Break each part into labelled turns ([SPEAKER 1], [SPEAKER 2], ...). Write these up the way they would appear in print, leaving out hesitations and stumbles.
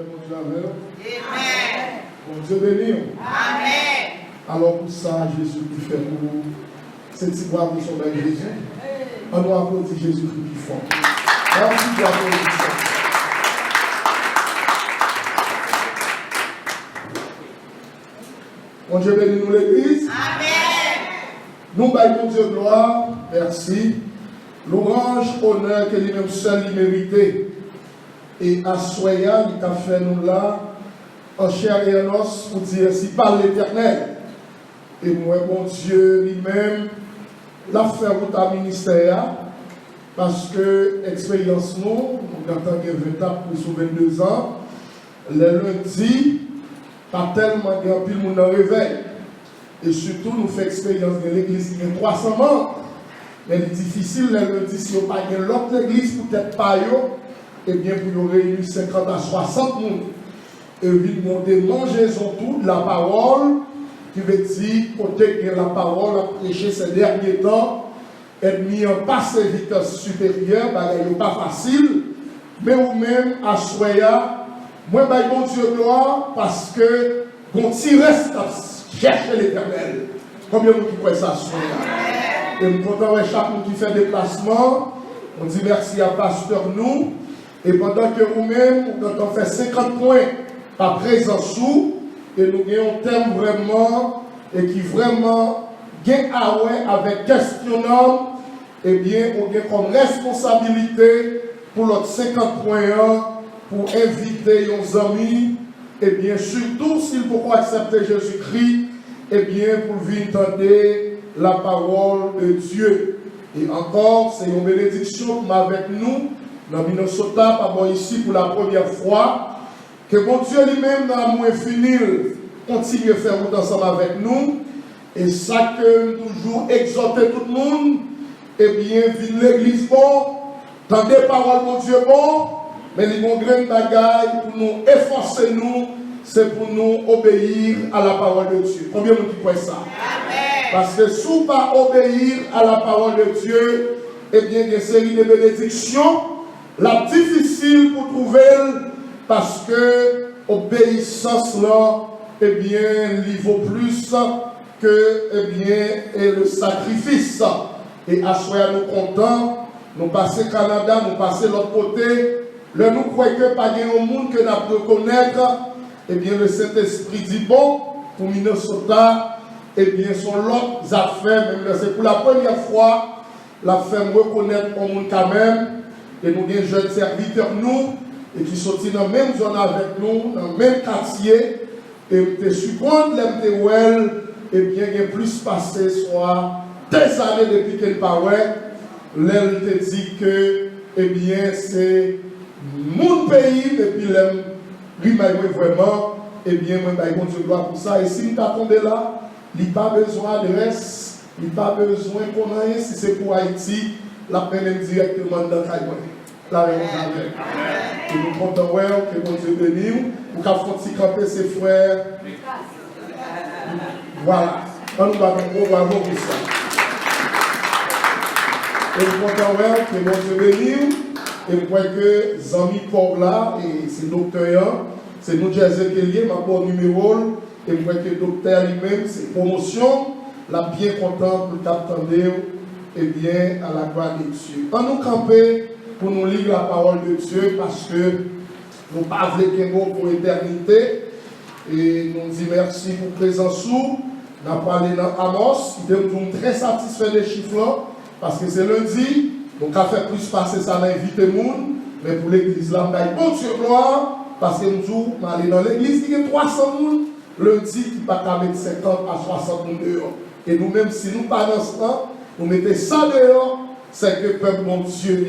[SPEAKER 1] mon Dieu avec eux.
[SPEAKER 2] Amen.
[SPEAKER 1] Bon Dieu béni.
[SPEAKER 2] Amen.
[SPEAKER 1] Alors pour ça, Jésus qui fait pour nous, c'est petit bois pour son Jésus. On doit applaudir Jésus-Christ qui fort. Merci pour l'applaudissement. Mon Dieu béni nous l'église.
[SPEAKER 2] Amen.
[SPEAKER 1] Nous baillons Dieu gloire. Merci. Louange, honneur que lui-même seul il méritait. Et à Soya, il a fait nous là, en chair et en os, pour dire ainsi par l'Éternel. Et moi, mon Dieu lui-même, l'a fait pour ta ministère, parce que l'expérience nous, nous avons 20 ans pour 22 ans, le lundi, pas tellement grand pile monde en réveil. Et surtout, nous faisons expérience de l'église qui a 300 membres. Mais c'est difficile le lundi si on n'a pas l'autre église, peut-être pas yo, et bien pour nous réunir 50 à 60 personnes. Et puis, nous manger tout de la parole, qui veut dire, côté que la parole a prêché ces derniers temps, être mis en passe vitesse supérieure, ce n'est pas facile, mais ou même à Soya, moi, bon Dieu gloire, parce que on reste à chercher l'Éternel. Combien de vous croyez ça, Soya? Et nous comptons chaque monde qui fait déplacement, on dit merci à pasteur nous, et pendant que vous-même, quand on fait 50 points par présence sous, et nous avons un thème vraiment, et qui vraiment gagne avec questionnant, eh bien, on a comme responsabilité pour notre 50 points pour inviter nos amis, et bien, surtout s'il faut accepter Jésus-Christ, et bien, pour venir entendre la parole de Dieu. Et encore, c'est une bénédiction avec nous, dans Minnesota, pas bon ici pour la première fois, que mon Dieu lui-même, dans l'amour infini, continue à faire ensemble avec nous. Et ça que nous toujours exhorter tout le monde, eh bien, vive l'église bon, dans des paroles, mon Dieu bon, mais les bons grains de bagaille pour nous efforcer nous, c'est pour nous obéir à la parole de Dieu. Combien de vous croyez ça? Amen. Parce que si vous ne pas obéir à la parole de Dieu, eh bien, il y a une série de bénédictions, la difficile pour trouver, parce que obéissance là, eh bien, il vaut plus que, eh bien, et le sacrifice. Et à soi, nous contents, nous passons Canada, nous passons l'autre côté, là, nous croyons que pas de monde que nous reconnaître, eh bien, le Saint-Esprit dit bon, pour Minnesota, eh bien, son l'autre affaires, même c'est pour la première fois, la femme reconnaître au monde quand même, et nous avons des jeunes serviteurs, nous, et qui sont dans la même zone avec nous, dans le même quartier, et te supprendre l'MTOL, et bien, il y a plus passé, soit des années depuis qu'elle parlait, l'elle te dit que, eh bien, c'est mon pays, depuis l'elle, lui-même vraiment, eh bien, moi, bon Dieu gloire pour ça, et si nous attendons là, il n'y a pas besoin d'adresse, il n'y a pas besoin qu'on ait, si c'est pour Haïti, la peine directement dans Taïwan. La réponse avec. Et nous comptons que bon Dieu bénisse, pour qu'à font camper ses frères. Voilà. On nous va bravo pour ça. Et nous comptons que bon Dieu bénisse, et nous croyons que Zami Paul là, et c'est docteur, c'est nous Jésus Kelly, ma bonne numéro, et nous croyons que le docteur lui-même, c'est promotion, la bien content pour t'attendre, et bien à la gloire de Dieu. On nous camper pour nous lire la parole de Dieu parce que nous pas voulons mot pour l'éternité. Et nous disons merci pour présence sous. Nous avons parlé dans Amos, qui est très satisfait des chiffres parce que c'est lundi. Donc, on a fait plus passer ça dans l'invité monde. Mais pour l'église, là, on a bon Dieu gloire parce que nous allons dans l'église qui est 300 personnes. Lundi, qui va mettre 50 à 60 personnes dehors. Et nous-mêmes, si nous pas dans ce temps, nous mettons ça dehors, c'est que le peuple, mon Dieu,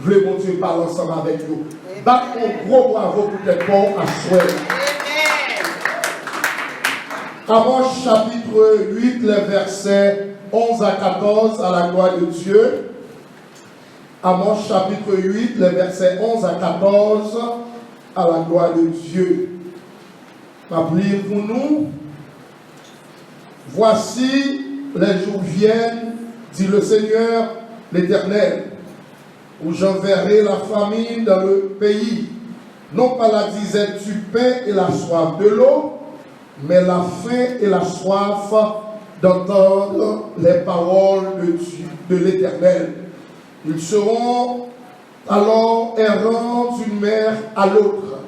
[SPEAKER 1] voulez mon Dieu parler ensemble avec nous. Bac un gros bravo pour tes bons à souhait. Amos chapitre 8, les versets 11 à 14, à la gloire de Dieu. Amos chapitre 8, les versets 11 à 14, à la gloire de Dieu. Ma prière pour nous. Voici, les jours viennent, dit le Seigneur l'Éternel, où j'enverrai la famine dans le pays, non pas la disette du pain et la soif de l'eau, mais la faim et la soif d'entendre les paroles de l'Éternel. Ils seront alors errants d'une mer à l'autre,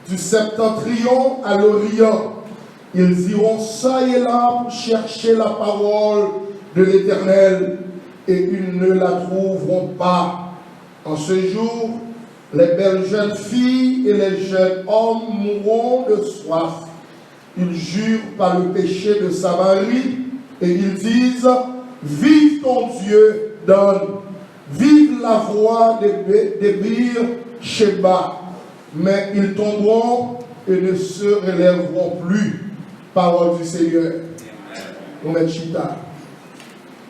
[SPEAKER 1] du septentrion à l'orient. Ils iront ça et là pour chercher la parole de l'Éternel, et ils ne la trouveront pas. En ce jour, les belles jeunes filles et les jeunes hommes mourront de soif. Ils jurent par le péché de Samarie, et ils disent, vive ton Dieu, donne, vive la voix des Bir Sheba. Mais ils tomberont et ne se relèveront plus. Parole du Seigneur. On met chita.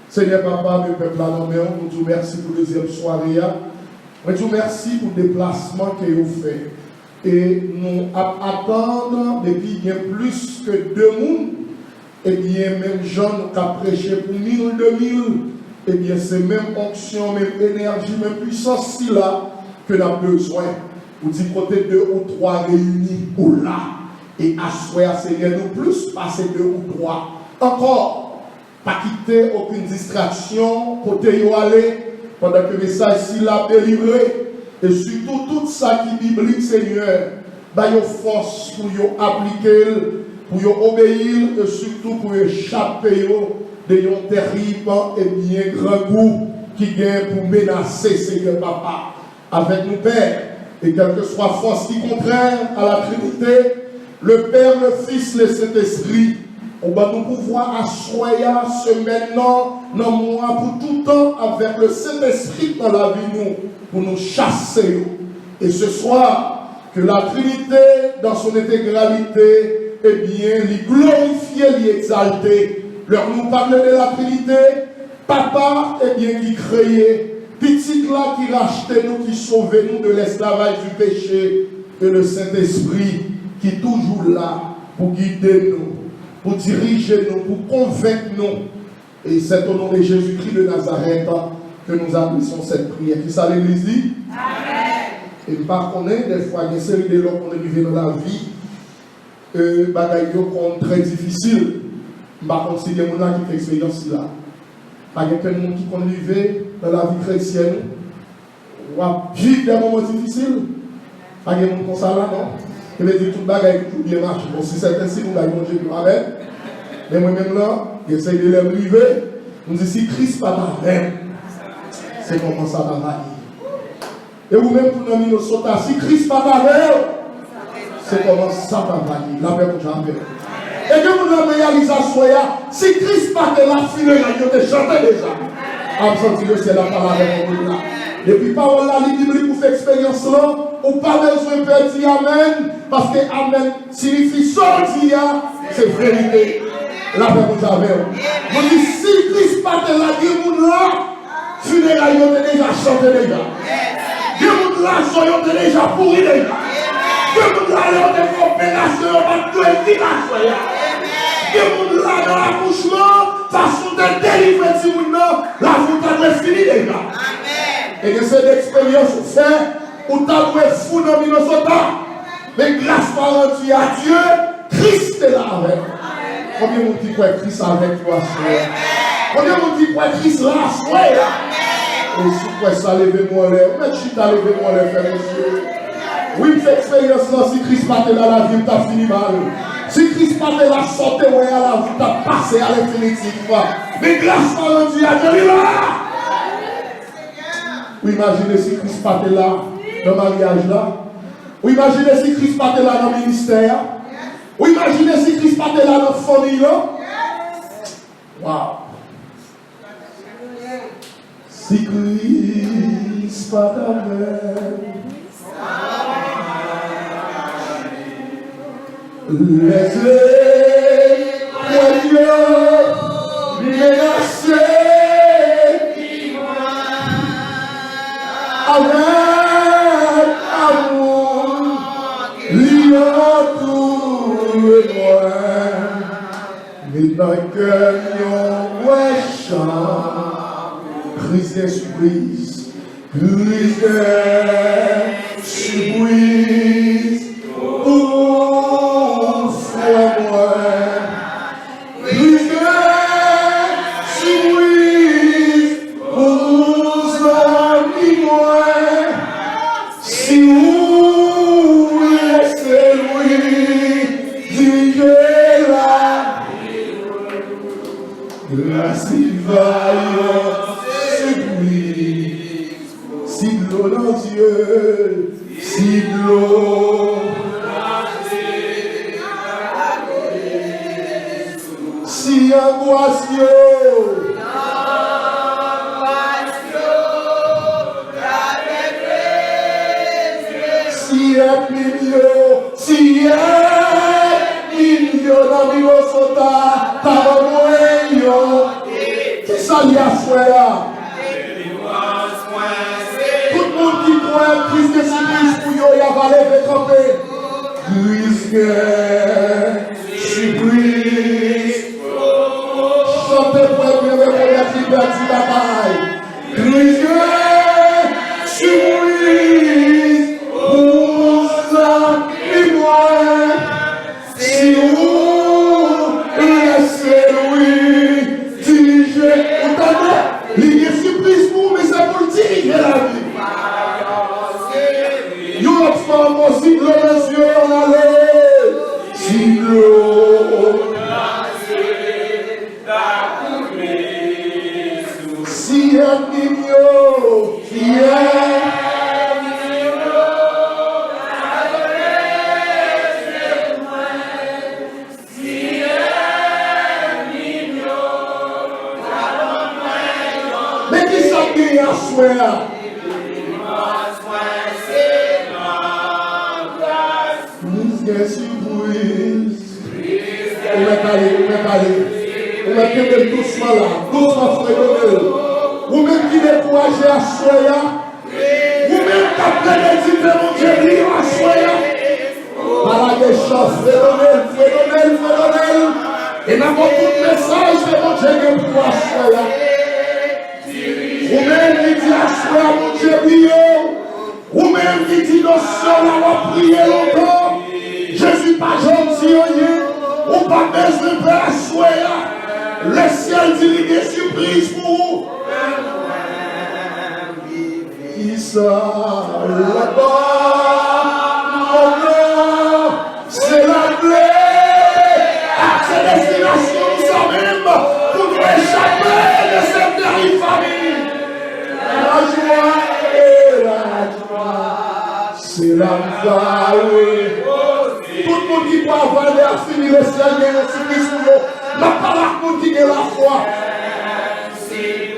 [SPEAKER 1] Seigneur Papa, le peuple à l'homme, nous te remercions pour la deuxième soirée. Nous te remercions pour le déplacement que vous faites. Et nous attendons depuis bien plus que 2 mois. Et bien, même gens qui ont prêché pour 1000, 2000. Et bien, c'est même onction, même énergie, même puissance là que nous avons besoin. Vous dites côté 2 ou 3 réunis ou là. Et asseoir, Seigneur, nous plus passer 2 ou 3. Encore, pas quitter aucune distraction, côté où aller, pendant que le message ici l'a délivré. Et surtout, tout ça qui est biblique, Seigneur, bah, y a force pour y appliquer, pour y obéir, et surtout pour échapper de yon terrible et bien grand goût qui vient pour menacer, Seigneur Papa, avec nous, Père. Et quelle que soit force qui contraire à la Trinité, le Père, le Fils, le Saint-Esprit, on va nous pouvoir asseoir ce maintenant, dans moi, pour tout temps, avec le Saint-Esprit dans la vie, nous, pour nous chasser. Et ce soir, que la Trinité, dans son intégralité, eh bien, l'y glorifier, l'y exalter. Leur nous parler de la Trinité, Papa, eh bien, qui créait, petit là qui rachetait nous, qui sauvait nous de l'esclavage du péché, et le Saint-Esprit qui est toujours là pour guider nous, pour diriger nous, pour convaincre nous. Et c'est au nom de Jésus-Christ de Nazareth que nous adressons cette prière. Qui ça l'Église dit? Amen. Et par contre, des fois, il y a une série de gens qui vivent dans la vie, bagaille qui très difficile. Par contre, si il y a des gens qui font expérience là, il y a quelqu'un qui conduit dans la vie chrétienne, ou à vivre des moments difficiles. Il y a des gens comme ça là, non? Je veux dire, tout le bagaille tout bien marche. Bon, si c'est ainsi, nous allons manger du Amen. Mais moi-même là, j'essaie de les briver. Nous disons, si Christ pas dans même, c'est comment ça va aller. Et vous-même, pour nous sauter, si Christ pas dans même, c'est comment ça va aller. La paix pour jamais. Et que vous avez réalisé à soi, si Christ pas de la fille, il a chanté déjà. Absenti le ciel, la parole avec vous là. Depuis parole là, les Bible pour faire expérience là, ou pas besoin de dire Amen, parce que Amen signifie sortir, c'est vérité. La paix vous avez. Vous dites, si Christ pas de la vie, là, funérailles ont déjà chanté déjà. Dieu vous là, soyons déjà pourris déjà. Dieu vous là, ils ont des opérations, on va tout être là, Dieu vous là, dans l'accouchement, façon de délivrer si vous non, la voûte est finie déjà. Et que cette expérience fait, où tu as fou dans Minnesota, mais grâce par Dieu à Dieu, Christ est là avec. Combien de monde qui croit Christ avec toi, frère? Combien de monde qui croit Christ là, frère? Et si vous croyez ça, levez-moi l'air. Mais chita, levez-moi l'air, frère, monsieur. Oui, cette expérience là, si Christ pas là, la vie, t'as fini mal. Si Christ pas là, sortez, ouais, à la vie, t'as passé à l'infinitif. Mais grâce par Dieu à Dieu, là. Ou imaginez si Christ pas là, dans le mariage là. Ou imaginez si Christ pas là, dans le ministère. Ou imaginez si Christ pas là, dans la famille là. Waouh. Si Christ pas là, les étoiles menacés avec amour, liant tout le loin, mais dans le cœur, ouais, chant, crise des surprises, crise des surprises. mignon, si mignon, dans le sota, t'as moyen. Qui ça y a frère? Tout le monde qui croit, Christ de supplice pour yo, y a valé de camper. Christ de supplice. Chantez pour bien reconnaître liberté bataille. Christ de supplice. Pour ça, et moi, si vous laissez-lui diriger, il y a supplice pour, mais c'est pour diriger la vie. Yo l'autre si l'eau les yeux en aller, si l'eau, si un mignon, si mais qui s'habille à soi? On va parler doucement là, doucement frère. Vous-même qui découragez à soya, vous-même qui appelez méditer mon Dieu, à soya. Par la chance, frère, et dans tout message de mon Dieu pour à soya. Vous-même qui dit à soya, mon Dieu, vous-même qui dit nos soeurs, on va prier longtemps. Jésus pas gentil, ou pas besoin de faire soya. Le ciel dit des surprises pour vous. Qui ça là-bas? C'est la plaie. À cette destination, nous sommes même pour nous échapper de cette terrible famille. La joie et la joie, c'est la vallée. Tout le monde qui peut avoir à finir le ciel de nos surprises pour nous. La parole pour dire la foi.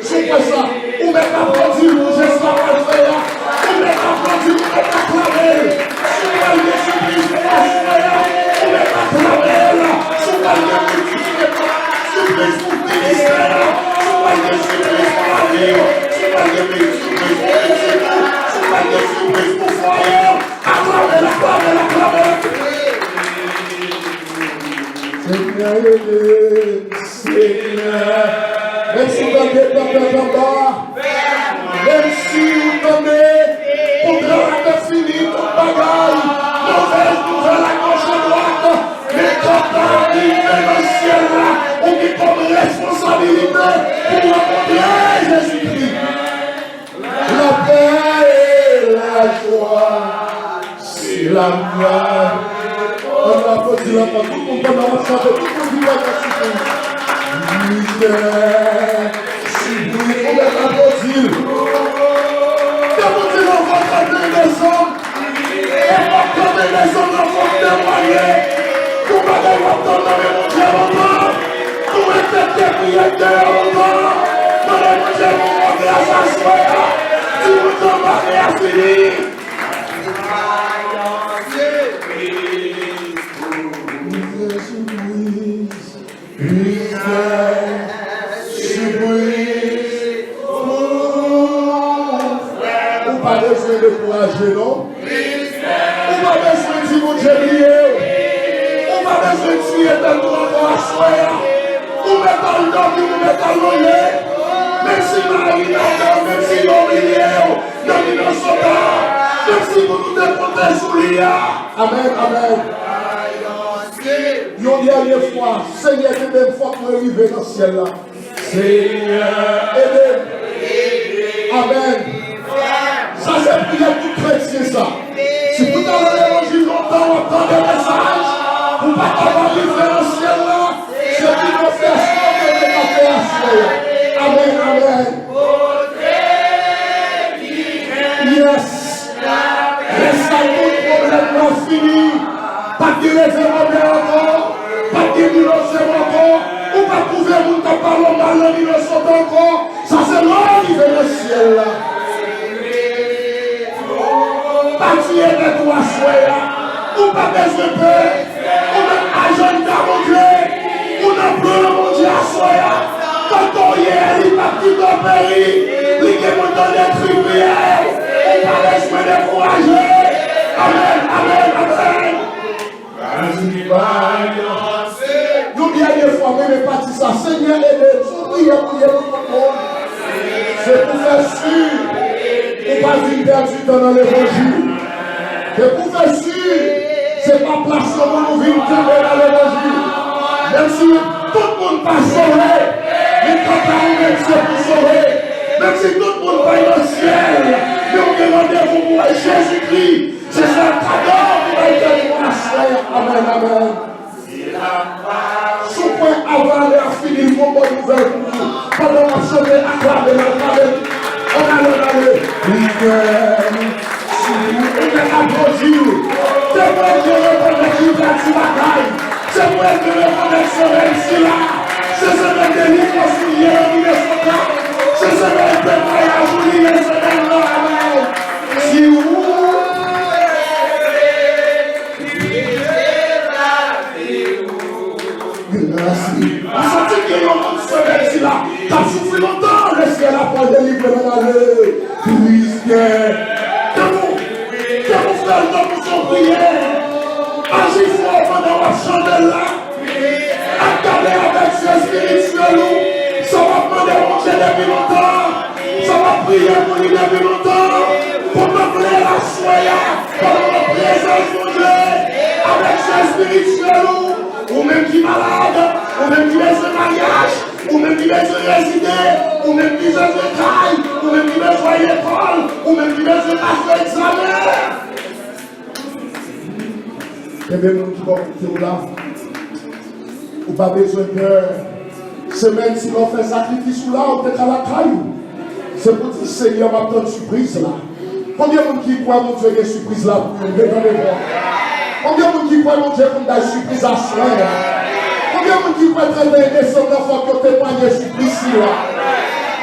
[SPEAKER 1] C'est quoi ça? Ou même applaudir pour Jésus à faire. Ou même applaudir pour acclamer. Souvent il y a surprise pour la foi. Ou même acclamer. Souvent il y a surprise pour le ministère. Souvent il y a surprise pour la vie. Souvent il y a surprise pour le ministère. Souvent il y a surprise pour le foyer. Acclamer. Seigneur, même si vous avez en bas, même si vous donnez, pour travailler fini, toute bagaille, nouvelle à gauche à droite, mais quand on arrive dans le ciel là, on dit comme responsabilité pour rencontrer Jésus-Christ. La paix et la joie, c'est la gloire. On va applaudir la part. Tout le monde va chanter. Tout le monde va chanter. Supplice. On va applaudir. Démontrer l'enfant de les hommes. Et pas de les hommes dans votre témoigner. Pour pas de votre nom et mon Dieu longtemps. Pour être des prières longtemps. Pour les mon Dieu vous à s'asseoir. Tu vous embarquez à finir. Ou pas besoin de courage, non? Ou pas besoin de dire mon Dieu lié. Ou pas besoin de tuer dans le droit à soya. Ou mettre dans le dos, ou mettre dans le lié. Même si Marie n'a même si l'on est lié, l'on est dans son temps. Même si vous nous défendez sous l'IA. Amen, amen. Une dernière fois, Seigneur, une même fois pour arriver dans le ciel là. Seigneur, aidez. Amen. Ça, c'est prière tout chrétien, ça. Si vous avez l'évangile longtemps, on entend des messages, vous ne pouvez pas arriver dans le ciel là. C'est une confession que vous avez fait à soi. Amen, amen. Yes. Reste à tout problème fini. Pas de référendum encore, pas de innocent encore, ou pas trouver mon tapalon mal innocent encore. Ça c'est là qui vient le ciel là. Pas tuer de toi, soya. Ou pas besoin de peur. Ou même agenda, mon Dieu. Ou n'a plus le mon Dieu à soi. Quand on y est, il va tout opérer. Il y a mon temps d'être prière. Ou pas besoin de courager. Amen, amen, amen. Nous bien des fois, même parti ça. Seigneur, aide-nous. Priez pour tout le monde. C'est pour faire sûr. Pour pas vivre perdu dans l'évangile. C'est pour faire sûr. C'est pas place où nous vivons dans l'évangile. Même si tout le monde pas sauvé, mais quand on est c'est pour sauver. Même si tout le monde va dans le ciel, mais on est rendez-vous pour Jésus-Christ. C'est ça le cadeau qui va être pour la soirée. Amen, amen. Sous point avant de finir, une bonne nouvelle pour nous. Pendant qu'on sauve, acclamer, on allait. On est applaudi. C'est moi qui reconnais qui va sur la caille. C'est moi qui reconnais ce réussi là. C'est ce même délit qu'on souligne en 1904. C'est ce même témoignage où il est ce même là. Si vous merci. Vous sentez qu'il y a un monde ce réussi là. T'as souffert longtemps. Le ciel a pas délivré dans la vie. Puisque que vous frères dans vos prières, agissez fort pendant la chandelle là, accordez avec ce spirituel, ça va demander à mon Dieu depuis longtemps, ça va prier pour lui depuis longtemps, pour me plaire la soya, pour la présence de Dieu, avec ce spirituel, ou même qui est malade, ou même qui est en mariage, ou même qui est en résider, ou même qui est en travail, ou même qui est en école, ou même qui est en examen. Et même qui va écouter là, ou pas besoin de peur. C'est même si l'on fait sacrifice là, on est à la caille. C'est pour dire, Seigneur, ma petite surprise là. Combien de gens qui croient, mon Dieu, il y a une surprise là pour nous? Combien de gens qui croient, mon Dieu, qu'on a une surprise à soi là? Combien de gens qui croient très bien que son enfant qui a témoigné une surprise là?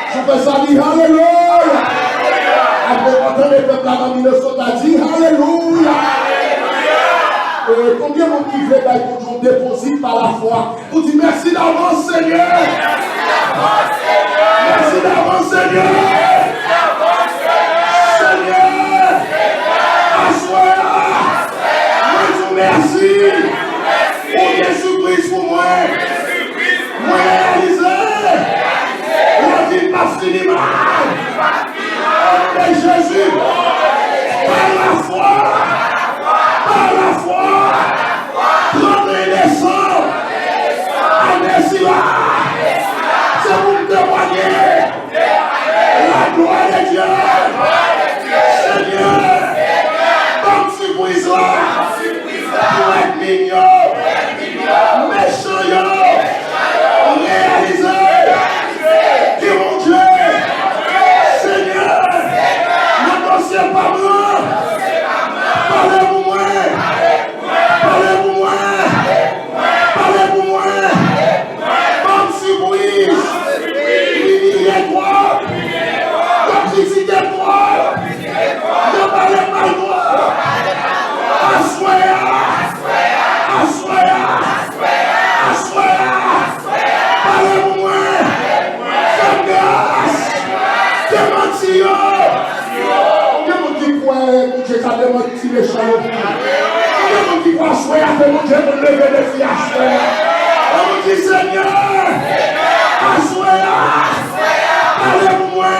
[SPEAKER 1] Je fais ça dire, Alléluia! Après, quand on est peuple là dans 1900, on a dit, Alléluia! Combien de gens qui veulent qu'on déposite par la foi? Vous dites merci d'avance, Seigneur! Merci d'avance, Seigneur! Seigneur! Assois! Moi, je vous remercie! Pour des surprises pour moi! Moi, réalisé! La vie pas fini mal! Mais Jésus! Par la foi! Par la foi, 31 décembre, année si là, c'est pour me témoigner la gloire de Dieu. Seigneur, comme surprise là, pour être mignon, méchant, réalisé, qui mon Dieu, Seigneur, ne pensez pas moi. Parlez-vous-moi! Parlez-vous-moi! Parlez-vous-moi! Comme surprise! Humiliez-toi! Comme critiquez-toi! Ne parlez pas de moi! Assoya! Assoya! Assoya! Parlez-vous-moi! Faites grâce! Démentio! Mon Dieu, quand même, tu les changes. Mon Dieu, quoi, soyez avec mon Dieu, pour lever les filles à soyez. Mon Dieu, Seigneur, assoyez. Parlez-moi.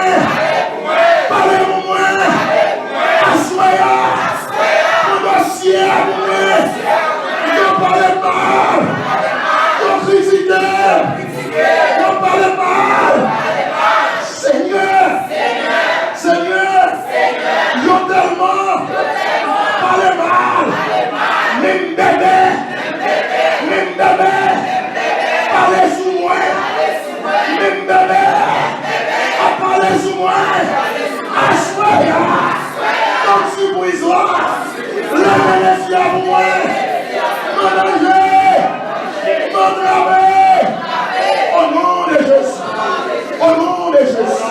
[SPEAKER 1] Parlez-moi. Assoyez. Mon dossier à moi. Ne parlez pas. Ne critiquez. Ne parlez pas. Seigneur. Seigneur. Yo tellement, parlez mal, même bébé, parlez sous moi, même bébé, parlez sous moi, assoya, comme surprise là, levez les yeux à moi, mélangez, m'entravez, au nom de Jésus, au nom de Jésus.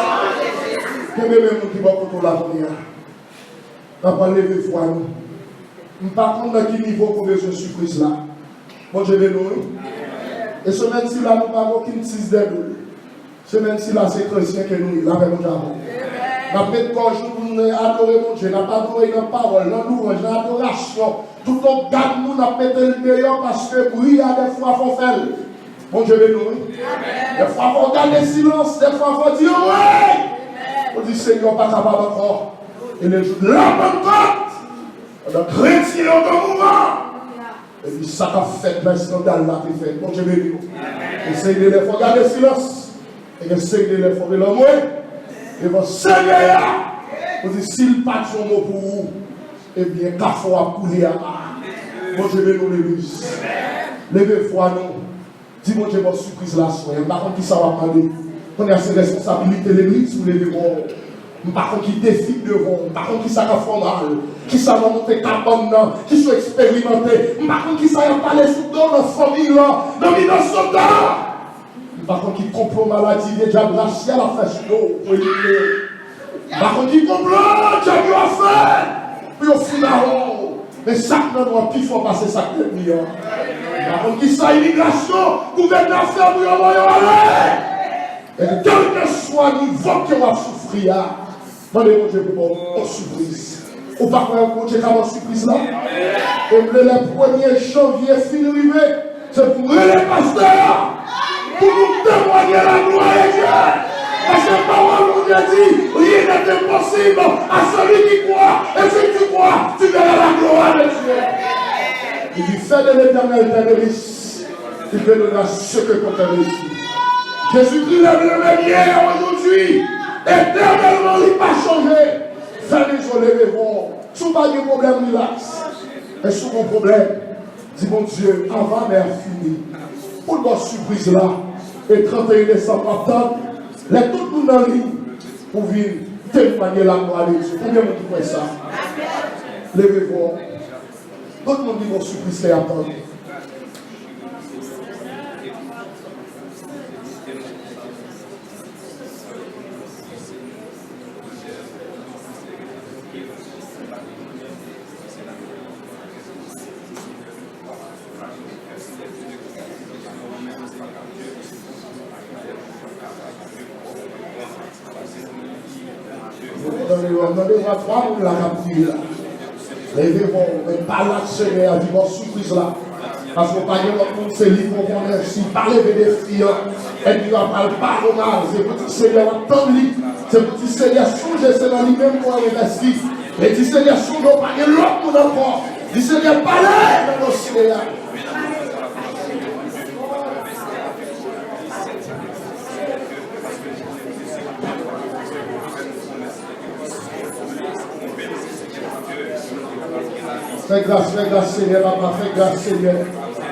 [SPEAKER 1] Que même nous qui va pour la première. On va lever foi nous. Je ne sais pas dans quel niveau qu'on veut ce surprise là. Bon, je vais nous. Et semaine-ci là, nous n'avons aucune tisse de nous. Semaine-ci là, c'est chrétien que nous, là, avec mon jamon. Nous mettre gorge nous adorer mon Dieu, nous pas adorer dans la parole, dans louange, dans l'adoration. Tout le garde nous, nous mettons le meilleur parce que oui, à des fois, il faut faire. Bon Dieu, nous. Des fois, il faut garder silence, des fois, il faut dire oui. On dit Seigneur, pas capable encore. Et les jours de la bonne côte, on a chrétien au mouvement. Et puis ça qu'a fait le scandale là qui fait. Bon Dieu, nous. Essayez de les faire garder silence. Et essayez de les faire le mot. Et votre Seigneur, vous dites, s'il pas de son mot pour vous, eh bien, qu'à fois couler à part. Bon Dieu, nous l'église. Levez-vous nous. Dis mon Dieu, votre surprise là, soyez. Par contre, qui ça va demander? On a ses responsabilités, l'église, vous levez-vous. Par contre, qui défie devant. Par contre, qui ça va faire mal. Qui ça va monter carbone, qui sont expérimentés. Par contre, qui ça va parler sous dans la famille, dans le soldat. Par contre, qui complot maladie, déjà braché à la fèche d'eau pour éliminer. Par contre, qui complot, Dieu a fait. Puis au final, mais ça ne doit plus faire passer ça que le million. Par contre, qui ça, immigration, gouvernement fait pour y aller. Et quel que soit le niveau qui va souffrir, demandez mon Dieu pour une surprise. Ou pas qu'on Dieu comme une surprise là. Et le 1er janvier, fin arrivé, c'est pour les pasteurs. Pour nous témoigner la gloire de Dieu. Parce que la parole nous dit, rien n'est impossible à celui qui croit. Et si tu crois, tu verras la gloire de Dieu. Il dit, fais de l'éternel ta délice. Tu peux donner à ce que ton père ici. Jésus-Christ est le même hier, aujourd'hui. Éternellement, il n'a pas changé. Fais les jours, levez-vous. Si pas de problème, relax. Et sous mon problème, dis mon Dieu, avant mais fini. Pour notre surprise là, et 31 décembre, attendre, les tout le monde en ligne pour venir témoigner la gloire de Dieu. Combien de monde qui fait ça? Levez-vous. Tout le monde dit vos surprises, c'est attendre. Donnez-moi 3 mots la capture là. Levez-vous, mais pas la Seigneur, dit vos surprises là. Parce que pas de monde, c'est libre pour qu'on ait si parler des filles. Et puis on parle pas au mal. C'est petit Seigneur, attends lui. C'est petit Seigneur, songe, c'est dans lui-même pour investir. Et dit Seigneur, songe, pas de l'autre monde encore. Dit Seigneur, parlez dans nos Seigneur. Fais grâce, Seigneur, papa, fais grâce, Seigneur.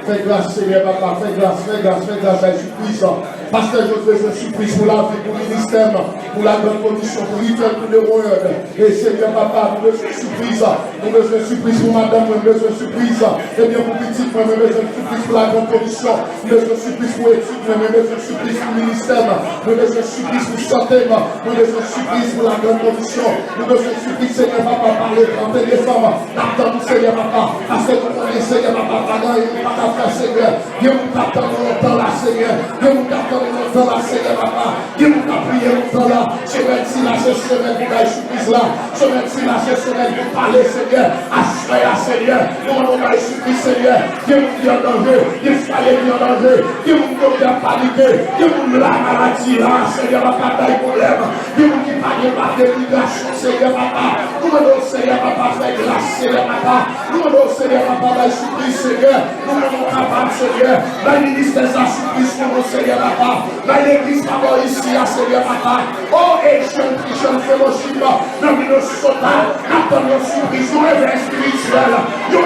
[SPEAKER 1] Fais grâce, Seigneur, papa, fais grâce, à surprise. Parce que je fais une surprise pour la vie, pour le ministère, pour la bonne condition, pour l'hiver, pour le word. Et Seigneur, papa, nous besoin de surprise. Nous besoin de surprise pour madame, nous besoin de surprise. Et bien pour petit, nous besoin de surprise pour la bonne condition. Nous besoin de surprise pour l'étude, nous besoin de surprise pour le ministère. Nous besoin de surprise pour santé. Nous besoin de surprise pour la bonne condition. Nous besoin de surprise, Seigneur, papa, par le 30 décembre. N'attendons, Seigneur, papa, parce que nous connaissons, Seigneur, papa, pas Seigneur, Dieu nous attend longtemps là, Seigneur, Dieu nous attend longtemps là, Seigneur, papa, Dieu nous a prié longtemps là, semaine-ci là, c'est semaine pour la surprise là, semaine-ci là, c'est semaine pour parler, Seigneur, assurer la Seigneur, nous avons la surprise, Seigneur, Dieu nous dit en danger, Dieu fallait en danger, Dieu nous dit en paniquer, Dieu nous la maladie là, Seigneur, papa, taille problème, Dieu nous dit pas de délibération, Seigneur, papa, nous demandons, Seigneur, papa, fais grâce, Seigneur, papa, nous demandons, Seigneur, papa, la surprise, Seigneur, nous demandons capable, Seigneur, dans le ministère de la surprise pour nous, Seigneur, papa, dans l'église, papa, ici, Seigneur, papa, oh, et jeune fellowship, dans le soda, attends nos surprises, nous réveil spirituel, dans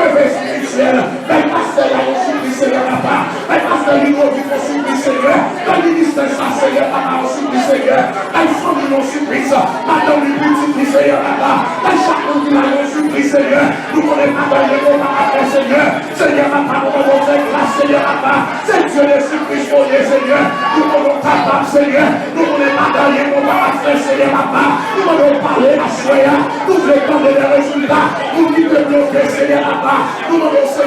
[SPEAKER 1] le pasteur, il y a une surprise, Seigneur, papa, dans le pasteur, il y a une surprise, Seigneur, dans le ministère de la Seigneur, papa, une surprise, Seigneur, dans le famille, une surprise, madame, une petite Seigneur, papa, dans chaque monde, il y a une surprise, Seigneur, nous connaissons pas dans les mots, papa, Seigneur, Seigneur, papa, nous avons fait grâce, Seigneur, papa, c'est Dieu les surprises pour les Seigneur, nous avons capable, Seigneur, nous voulons pas dans les mots, papa, Seigneur, papa, nous allons parler à Soya, nous voulons prendre les résultats, nous voulons bloquer, Seigneur, papa,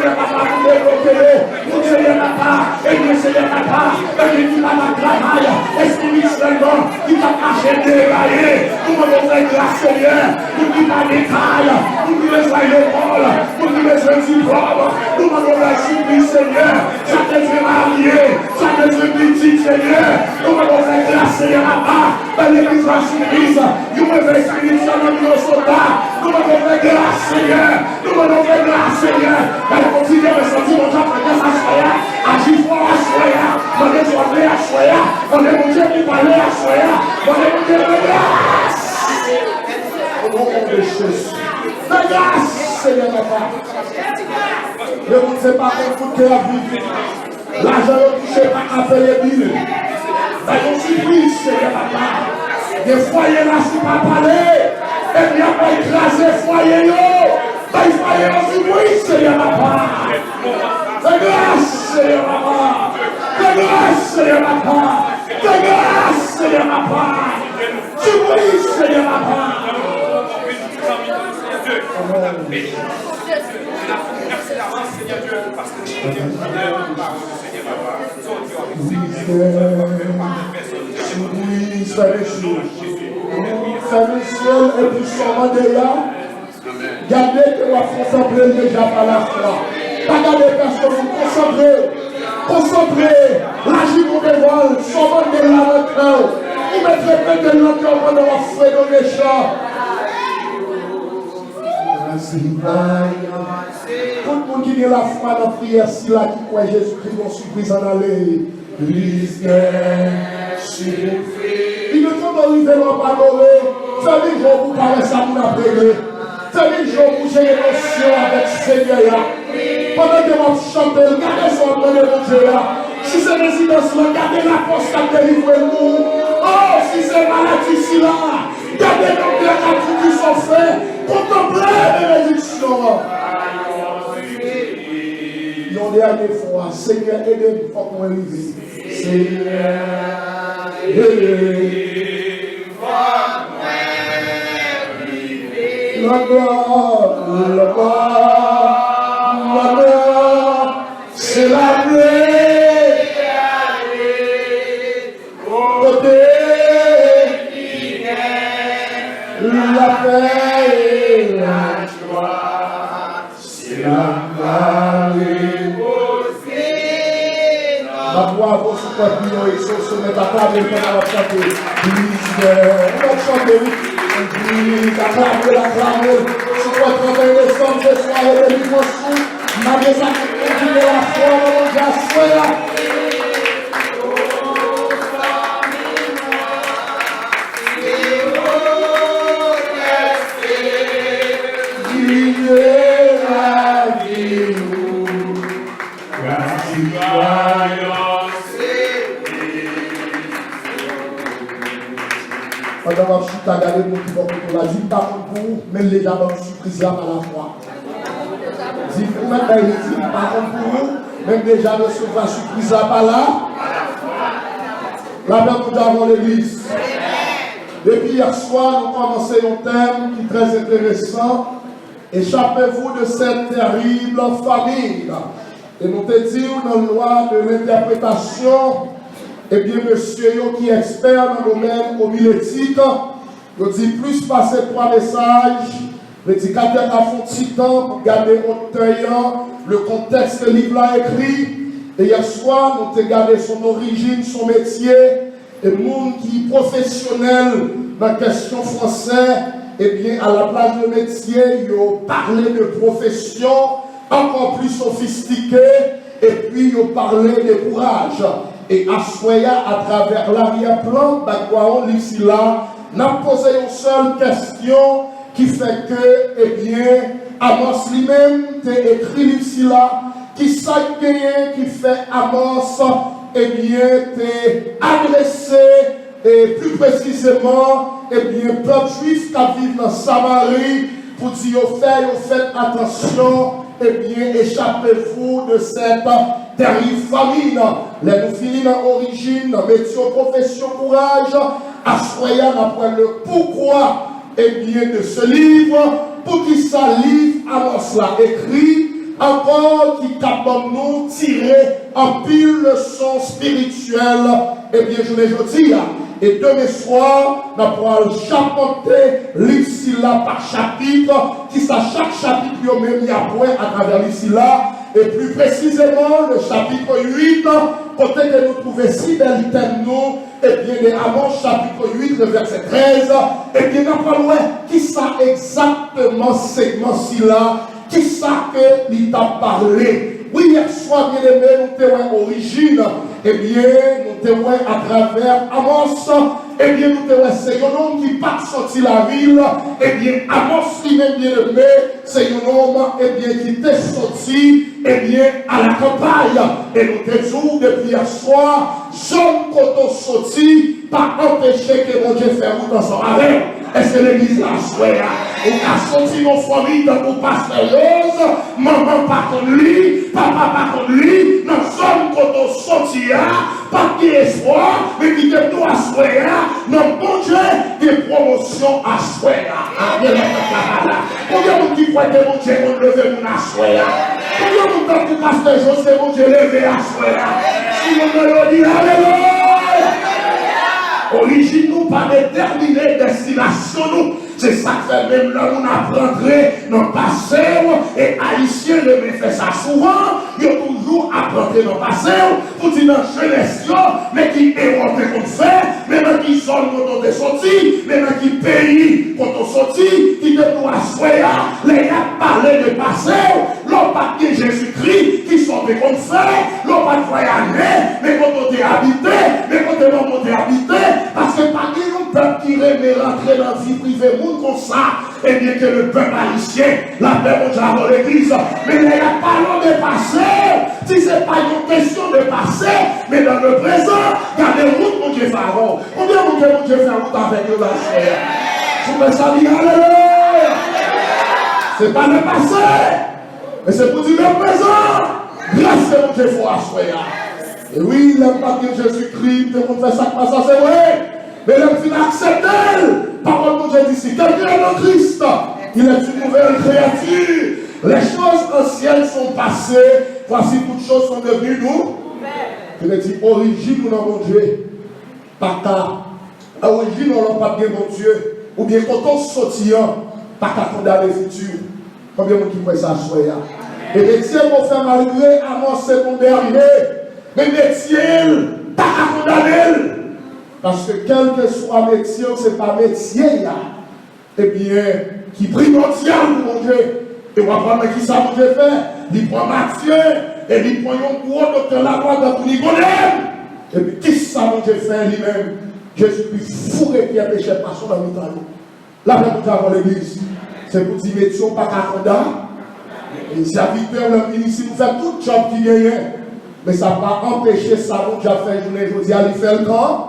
[SPEAKER 1] Seigneur papa, pour débloquer, pour Seigneur papa, et bien Seigneur papa, et qui va dans le travail, spirituellement, qui va cacher dérailler, nous devons faire grâce Seigneur, nous qui va détail, nous qui besoin l'école, nous qui besoin du diplôme, nous devons faire surprise Seigneur, ça te fait marier, ça te fait petit Seigneur, nous devons faire grâce Seigneur papa, dans l'église la surprise, nous devons faire spirituellement nos soldats, nous devons faire grâce Seigneur, nous devons faire grâce Seigneur, elle continue de sentir mon Dieu, grâce à Soya, agir fort à Soya, on est journée à Soya, on est mon Dieu qui parlait à Soya, on est mon Dieu de grâce. Au nom de Jésus. De grâce, Seigneur papa. Je ne sais pas comment vous avez vu. L'argent ne touche pas à payer billes. Mais on surprise, Seigneur papa. Des foyers là, si pas parler. Et bien, on va écraser foyer là. Les foyers là, surprise, Seigneur papa. De grâce, Seigneur papa. De grâce, Seigneur papa. De grâce, Seigneur papa. Surprise, Seigneur papa. Et puis sûrement déjà, gardez que vous concentrez déjà par la foi. Pas garder personne, concentrez, l'agir pour les vols, sûrement déjà le cœur. Vous mettrez peut-être le cœur pendant la foi de méchant. Tout le monde qui est la foi dans la prière, si là qui croit Jésus-Christ, vont surprise en aller. Il ne faut pas arriver à parler. C'est les jours où vous parlez ça pour la prière. C'est les jours où j'ai l'émotion avec Seigneur. Pendant que vous chantez, regardez son nom de Dieu. Si c'est résidence, regardez la force qui a délivré nous. Oh, si c'est maladie ici là, regardez nos cœurs qui sont faits. Contemplez les bénédictions. Une dernière fois, Seigneur, aidez-nous pour qu'on arrive. Seigneur, aidez-nous. La gloire, c'est la paix. Côté, la paix et la joie, c'est la marée. La voix va se papillon et se met à table pendant la chanter. On va chanter. Acclamez, c'est quoi travailler les femmes ce soir et les dimanches sous, malgré ça, continuez la foi, on va faire. Pendant que je suis regardé pour qui va la vie, pas pour vous, mais les gens vont surprise à la fois. Si vous même dans les filles, pas pour vous, même déjà recevoir surprise par là. La même nous avons l'église. Depuis hier soir, nous commençons un thème qui est très intéressant. Échappez-vous de cette terrible famine. Et nous te disons dans le loi de l'interprétation. Eh bien, monsieur qui est expert dans le domaine homilétique, il dit plus passer 3 messages, le prédicateur a fait un petit temps pour garder le contexte de livre là écrit. Et hier soir, nous avons gardé son origine, son métier, et le monde qui est professionnel dans la question française, eh bien, à la place de métier, il a parlé de profession encore plus sophistiquée, et puis il a parlé de courage. Et à Soya, à travers l'arrière-plan, on ici là, n'a posé une seule question qui fait que, eh bien, Amos lui-même t'a écrit ici là, qui s'est gagné, qui fait Amos, eh bien, t'a adressé, et plus précisément, eh bien, peuple juif qui vit dans Samarie, pour dire, faites attention, eh bien, échappez-vous de cette terrible famine. Là, nous finissons dans l'origine, dans métier, profession, courage. À Soya, on apprend le pourquoi, eh bien, de ce livre, pour qui ça livre, Amos l'a écrit, encore qui capable nous tirer en pile leçon spirituelle. Et bien, je l'ai dit, et demain soir, nous pourrons chapeauter l'ici là par chapitre, qui ça chaque chapitre y même y a point à travers l'ici là, et plus précisément le chapitre 8, côté que nous trouvons si belle thème nous, et bien les Amos chapitre 8, le verset 13, et bien nous parlons qui ça exactement segment ci là, qui ça que il t'a parlé. Oui, hier soir, bien aimé, nous t'avons origine, eh bien, nous t'avons à travers Amos, eh bien, nous t'avons c'est un homme qui part sorti la ville, eh bien, Amos lui-même, bien aimé, c'est un homme, eh bien, qui t'est sorti, eh bien, à la campagne. Et nous t'avons depuis hier soir, Jean Coton sorti, pas empêcher que mon Dieu fait route dans son arrêt. Est-ce que l'église l'a souhaité? On a sorti nos familles dans nos pasteurs, maman pas contre lui, papa pas contre lui, dans son côté sorti, pas d'espoir, mais qui te doit souhaiter, non bon Dieu, des promotions à souhaiter. Combien de qui croient que mon Dieu va lever mon souhaiter? Combien de temps que pasteur José, mon Dieu lever à souhaiter? Si on me le dit, alléluia! Origine nous pas déterminer destination nous. C'est ça que fait même là on apprendrait dans le passé et haïtiens le fait ça souvent. Ils ont toujours appris dans le passé pour dire dans la jeunesse, mais qui est rentré qu'on fait, mais dans qui zone quand on est sorti, mais dans qui pays quand on est sorti, qui te doit souhaiter, les gars parler de passé, l'on pas de Jésus-Christ qui sont des qu'on fait, l'on pas de voyager, mais quand on est habité, mais quand on est habité, parce que pas un peuple qui remet rentrer dans la vie privée, comme ça, et bien que le peuple haïtien, la paix mondiale dans l'église, mais il n'y a pas long de passer, si ce n'est pas une question de passer, mais dans le présent, gardez route, mon Dieu Pharaon. Combien mon Dieu fait route avec nous, la chair? Je peux ça dire, alléluia! Ce n'est pas le passé, mais c'est pour dire le présent. Grâce à mon Dieu, il faut assurer. Et oui, il n'a pas dit Jésus-Christ, tout le monde fait ça, pas ça, c'est vrai. Mais l'homme finit accepter. Parole de Dieu d'ici. Quelqu'un est en Christ. Il est une nouvelle créature. Les choses anciennes sont passées. Voici toutes choses sont devenues nous. Il a dit origine nous dans mon Dieu. Pas qu'à. Origine on n'a pas bien mon Dieu. Ou bien quand on sortit, pas qu'à condamner le futur. Combien de gens qui peuvent s'asseoir? Et les tiens vont faire malgré à mon secondaire. Mais les tiens, pas qu'à condamner. Parce que quel que soit métier, ce n'est pas métier, eh bien, qui primordial pour mon Dieu. Et on va prendre qui ça mon Dieu fait. Il prend Mathieu, et il prend un gros docteur Lavoie dans Nicodème. Et puis, qui ça mon Dieu fait lui-même? Jésus-Christ fourré qui a péché par son ami dans nous. Là, nous avons l'église. C'est pour dire, métier, pas qu'à condamner. Et si à Victor, ici, nous faisons tout le job qui gagne. Mais ça va empêcher ça, mon Dieu a fait journée, je dis, aller faire le camp.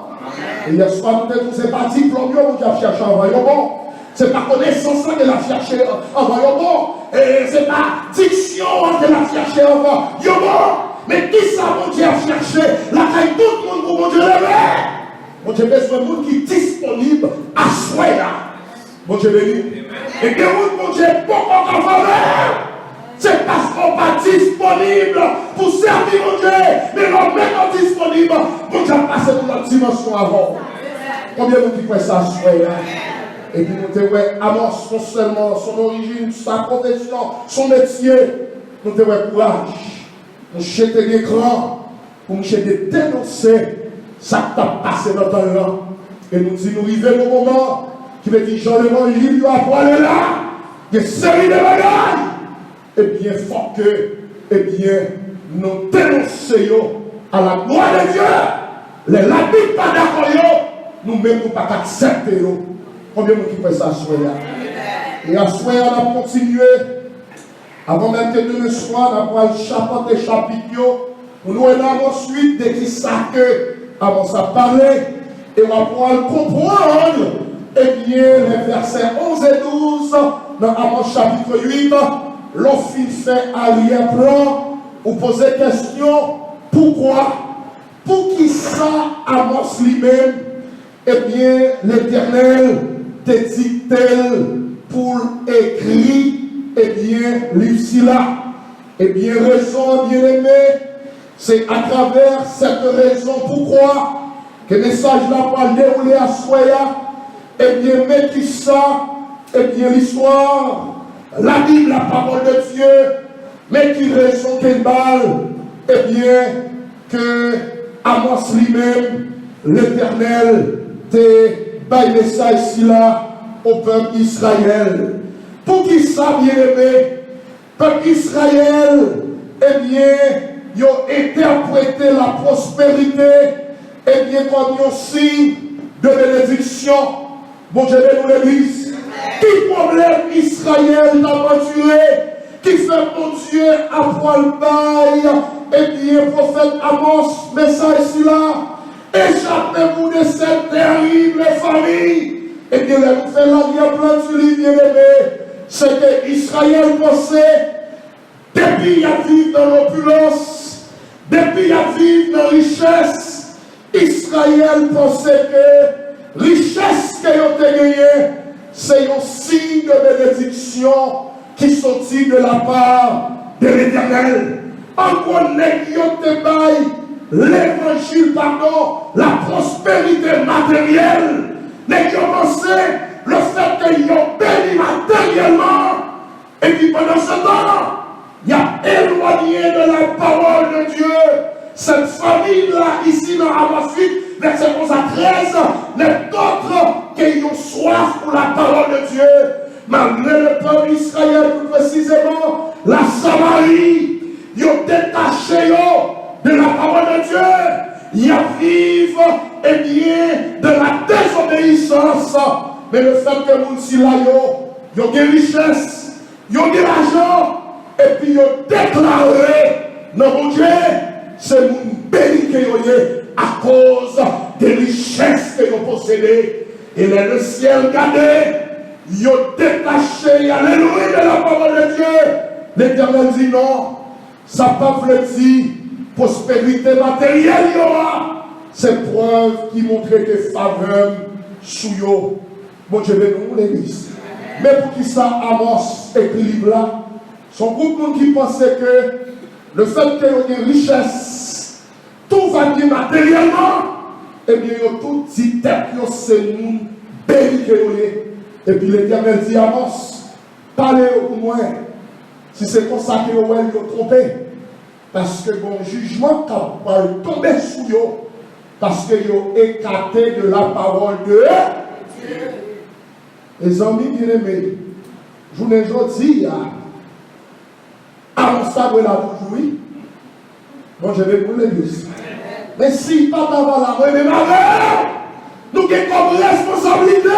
[SPEAKER 1] Et hier soir, nous avons c'est pas diplôme qui a cherché en voyant bon. C'est pas connaissance qu'elle a cherché en voyant bon. Et c'est pas diction qu'elle a cherché en voyant bon. Mais qui ça, mon Dieu, a cherché? La caille tout le monde pour mon Dieu lever. Mon Dieu, besoin de monde qui est disponible à souhait là. Mon Dieu béni. Et que mon Dieu, pourquoi qu'on va faire? C'est parce qu'on n'est pas disponible pour servir mon Dieu. Mais l'on est disponible pour déjà passer dans notre dimension avant. Combien de vous qui pouvez s'assurer là? Et puis nous devons Amos non seulement son origine, sa profession, son métier. Nous devons courage. Nous jeter l'écran pour nous jeter dénoncer ça qui t'a passé dans ton temps. Et nous disons, nous arrivons au moment qui veut dire, Jean l'évangile, il va aller là. Il y a une série de bagages. Eh bien, il faut que, eh bien, nous dénoncions à la gloire de Dieu. Les labites pas d'accord, nous-mêmes, nous pas accepter. Combien de gens qui peuvent s'asseoir? Et asseoir, on a continué. Avant même que demain soir, on a le chapitre des chapitres. Nous allons ensuite de qui ça que, avant ça parler, et on va pouvoir comprendre, eh bien, les versets 11 et 12, dans Amos chapitre 8. L'offre fait arrière-plan, ou poser question, pourquoi? Pour qui ça Amos lui-même? Eh bien, l'Éternel te dit-elle pour écrire, eh bien, livre là. Eh bien, raison, bien-aimé, c'est à travers cette raison pourquoi que le message là va dérouler à Soya. Eh bien, mais qui ça? Eh bien, l'histoire, la Bible, la parole de Dieu, mais qui raison qu'elle balle? Eh bien, que Amos lui-même, l'Éternel, te baille message ici là au peuple d'Israël. Pour qui ça, bien-aimé? Peuple d'Israël, eh bien, ils ont interprété la prospérité, eh bien, comme un signe de bénédiction. Bon, je vais nous l'église. Qui problème Israël n'a pas tué? Qui fait mon Dieu à poil bail? Eh bien, prophète Amos, message ici là. Échappez-vous de cette terrible famille. Eh bien, nous fait la guerre plein sur lui, bien aimé. C'est que Israël pensait, depuis il y a vivre dans l'opulence, depuis il y a vivre dans la richesse, Israël pensait que richesse qu'il a gagnée, c'est un signe de bénédiction qui sortit de la part de l'Éternel. Encore n'ayant pas l'évangile, pardon, la prospérité matérielle, n'ayant pensé le fait qu'ils ont béni matériellement, et puis pendant ce temps, il a éloigné de la parole de Dieu. Cette famille-là, ici dans Amos 8, verset 11 à 13, n'est autre qu'ils ont soif pour la parole de Dieu. Malgré le peuple d'Israël, plus précisément, la Samarie, ils ont détaché de la parole de Dieu. Ils vivent, eh bien, de la désobéissance. Mais le fait que nous si là, ils ont des richesses, ils ont de l'argent, et puis ils ont déclaré, non, mon Dieu, c'est mon béni que à cause des richesses que vous possédez. Et le ciel gardé, ils ont détaché, alléluia, de la parole de Dieu. L'Éternel dit non, ça n'a pas voulu dire prospérité matérielle, il y aura. C'est preuve qui montrait que faveur sous yo. Bon, je vais nous l'église. Mais pour qui ça, Amos équilibre là, son groupe qui pensait que le fait qu'il y ait une richesse, tout va bien matériellement, et bien, il y a tout dit tête, c'est nous, béni que vous êtes. Et puis l'Éternel dit à Amos, parlez au moins, si c'est comme ça que vous avez trompé, parce que bon jugement va tomber sur vous, parce que vous avez écarté de la parole de Dieu. Les amis bien-aimés, je vous ai dit, à mon stade de la bougie, bon, je vais vous le dire. Mais si papa va la remettre, nous avons comme responsabilité.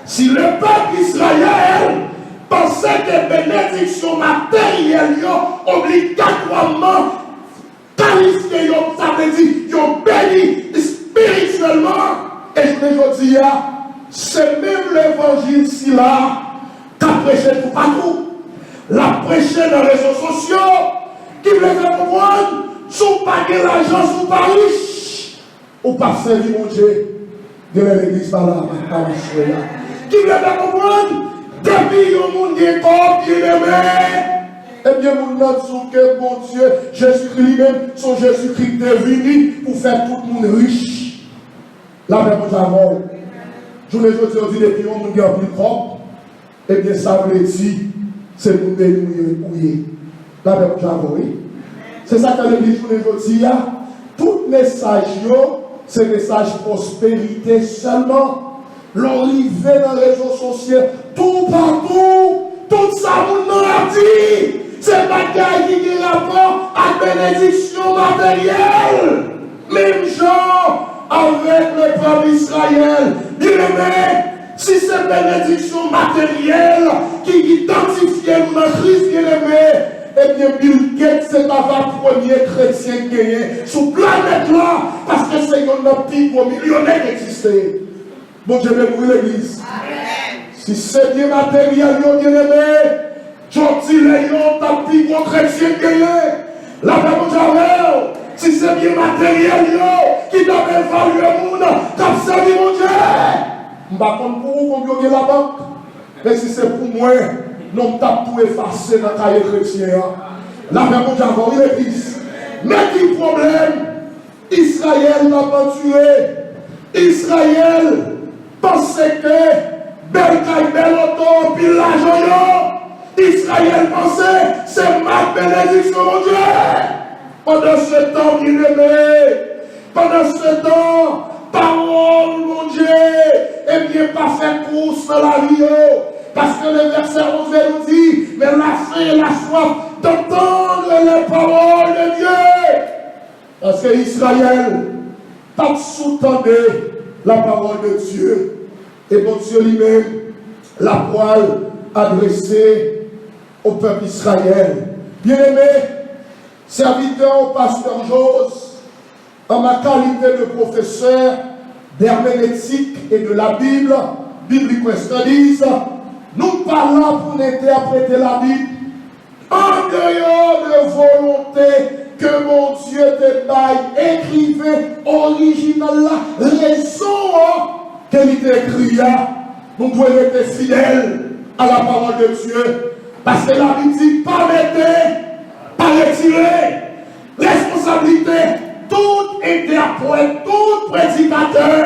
[SPEAKER 1] Si le peuple Israël pensait que bénédiction matérielle obligatoirement qualifiée, ça veut dire qu'ils béni spirituellement, et je vous dis, c'est même l'évangile si là qu'a prêché tout partout. La prêché dans les réseaux sociaux, qui veut faire comprendre, sous pas de l'argent, sous pas riche, ou pas servir mon Dieu de l'église par là, par là. Qui veut faire comprendre, depuis le monde est comme bien aimé, eh bien, vous n'avez que mon Dieu, Jésus-Christ lui-même, son Jésus-Christ est venu pour faire tout le monde riche. Là, même nous avons. Je vous dis, depuis le monde est plus propre, eh bien, ça veut dire, c'est pour bénir. Là, même nous avons, oui. C'est ça que l'église, je vous dis, tout message, c'est message prospérité seulement. L'arrivée dans les réseaux sociaux, tout partout, tout ça, vous nous l'a dit. C'est pas qui a rapport à bénédiction matérielle. Même genre avec le peuple Israël. Bien aimé, si c'est bénédiction matérielle qui identifie dans Christ, bien aimé, eh bien, Bill Gates, c'est pas le premier chrétien gagné sur planète là, parce que c'est un petit millionnaire qui existait. Bon, je vais mourir l'église. Si c'est bien matériel, bien aimé, gentil, les t'as plus gros chrétien gagné. La même chose, si c'est bien matériel, qui doit évaluer le monde, comme ça, dit mon Dieu. Je ne sais pas pour vous combien la banque. Mais si c'est pour moi, non, t'as tout effacé dans le cahier chrétien. La paix pour Jacob, l'église. Mais qui problème? Israël n'a pas tué. Israël pensait que bel caille, bel auto, puis l'argent, Israël pensait, c'est ma bénédiction, mon Dieu. Pendant ce temps, bien aimé, pendant ce temps, parole, mon Dieu, eh bien, pas faire course dans la vie, parce que le verset 11 nous dit, mais la faim et la soif d'entendre les paroles de Dieu. Parce que Israël pas sous-tendait la parole de Dieu. Et bon Dieu lui-même, la poêle adressée au peuple Israël. Bien-aimé, serviteur au pasteur Jose, en ma qualité de professeur d'herméneutique et de la Bible, Biblical Studies, nous parlons pour interpréter la Bible en dehors de volonté que mon Dieu te baille, écrivait original la raison qu'il t'a écrit. Nous devons être fidèles à la parole de Dieu. Parce que la Bible dit pas mettre, pas retirer. Responsabilité, tout interprète, tout prédicateur,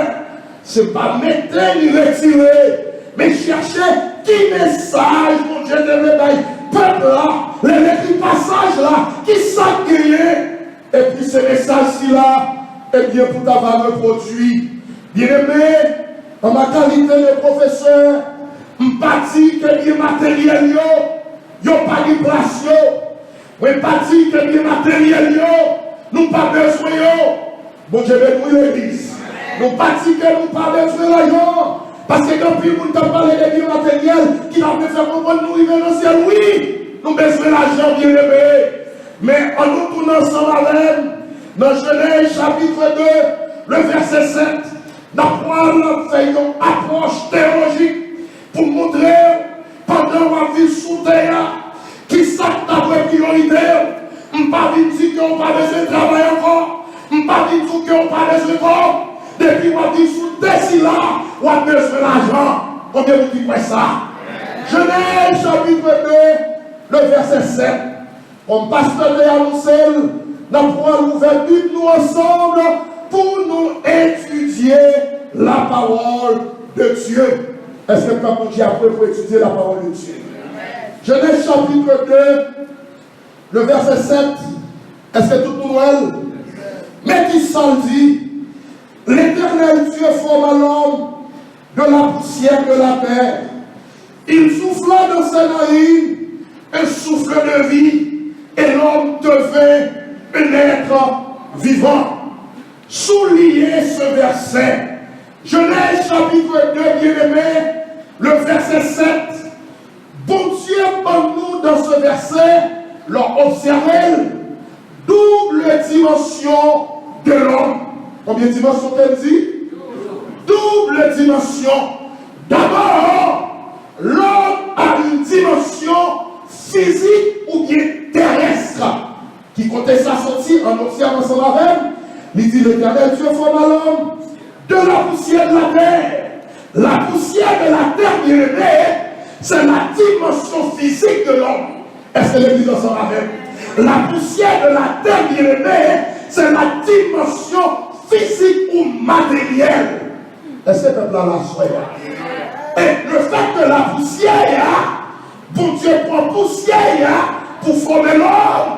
[SPEAKER 1] c'est pas mettre ni retirer, mais chercher qui message, mon Dieu, de l'éveil. Peuple là, les passages là, qui sont gagnés. Et puis ce message-ci là, eh bien, pour t'avoir reproduit. Bien-aimé, en ma qualité de professeur, je ne pas dire que bien matériel, yo pas de place, je ne pas dire que bien matériel, nous pas besoin, bon Dieu, nous l'église. Nous pas dire que nous pas besoin l'argent. Parce que depuis que nous avons parlé des biens matériels qui ont fait comprendre nous vivons dans le ciel, oui, nous besoin l'argent bien aimé. Mais en nous tournant ensemble avec, dans Genèse chapitre 2, le verset 7, nous avons fait une approche théologique pour montrer, pendant ma vie sous terre, qui s'acte d'après priorité. Je ne pas dire qu'on n'a pas besoin de travailler encore. Je ne pas dire qu'on n'a pas besoin de corps. Depuis qu'on dit sous décile là, on a besoin d'argent. Combien vous dites ça? Genèse chapitre 2, le verset 7. Comme pasteur de Anousel, nous avons l'ouvert Bible nous ensemble pour nous étudier la parole de Dieu. Est-ce que quand on dit après pour étudier la parole de Dieu? Genèse chapitre 2, le verset 7. Est-ce que tout le monde? Mais qui s'en dit? L'Éternel Dieu forma l'homme de la poussière de la terre. Il souffla dans ses narines un souffle de vie, et l'homme devint un être vivant. Soulignez ce verset. Genèse chapitre 2, bien-aimé, le verset 7. Bon Dieu, pour nous dans ce verset, l'on observe double dimension de l'homme. Combien de dimensions qu'elle dit? Double dimension. D'abord, l'homme a une dimension physique ou bien terrestre. Qui comptait sa sortie en observant son aveugle. Il dit l'Éternel Dieu forma l'homme de la poussière de la terre. La poussière de la terre, bien aimé, c'est la dimension physique de l'homme. Est-ce que l'Église en sera même? La poussière de la terre, bien aimé, c'est la dimension physique ou matérielle. Est-ce que le peuple a la soie? Et le fait que la poussière, bon Dieu prend poussière pour former l'homme.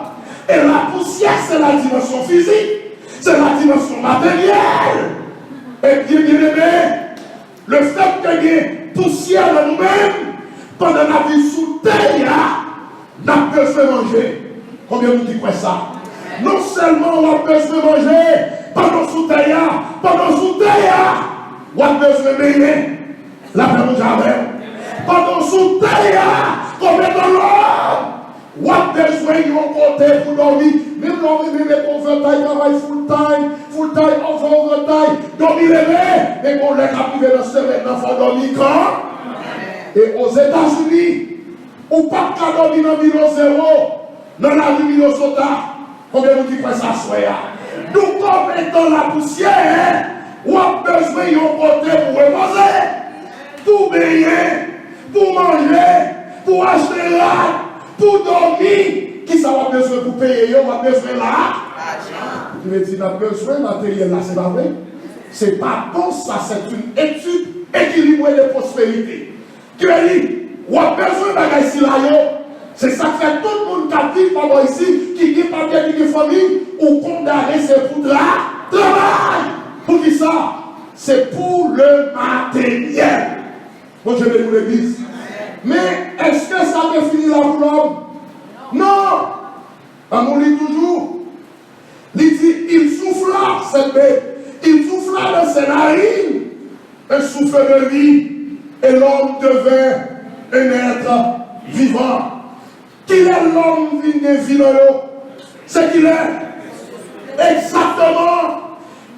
[SPEAKER 1] Et la poussière, c'est la dimension physique, c'est la dimension matérielle. Et bien aimé, le fait qu'il y ait poussière dans nous-mêmes, pendant la vie sous terre, on a besoin de manger. Combien vous dites quoi ça? Non seulement on a besoin de manger, pendant sous terre, on a besoin de baigner. La paix vous jamais. Pendant sous terre, combien de l'homme, on a besoin de côté pour dormir. Même l'homme, même overtime, travail full time, overtime, dormir levé, mais on l'a privé dans ce maintenant, il faut dormir quand? Et aux États-Unis, ou pas qu'à dormir dans le 0, dans la rue Minnesota, combien vous dites que ça soit? Nous, comme étant la poussière, on a besoin de côté pour reposer, pour baigner, pour manger, pour acheter là, pour dormir. qui ça va besoin pour payer, on a besoin là. Tu me dis, on a besoin de matériel là, c'est pas vrai. C'est pas bon, ça, c'est une étude équilibrée de prospérité. Qui me dit, on a besoin de bagages ici là, c'est ça que fait tout le monde qui vit par ici, qui n'est pas bien, qui est famille, ou condamné, c'est pour travail. Pour qui ça? C'est pour le matériel. Bon, je vais vous le dire. Mais est-ce que ça définit la pour l'homme? Non. On lit toujours. Il dit, il souffla cette bête. Il souffla dans ses narines un souffle de vie. Et l'homme devint un être vivant. Qu'il est l'homme qui est vivant? C'est qu'il est. Exactement.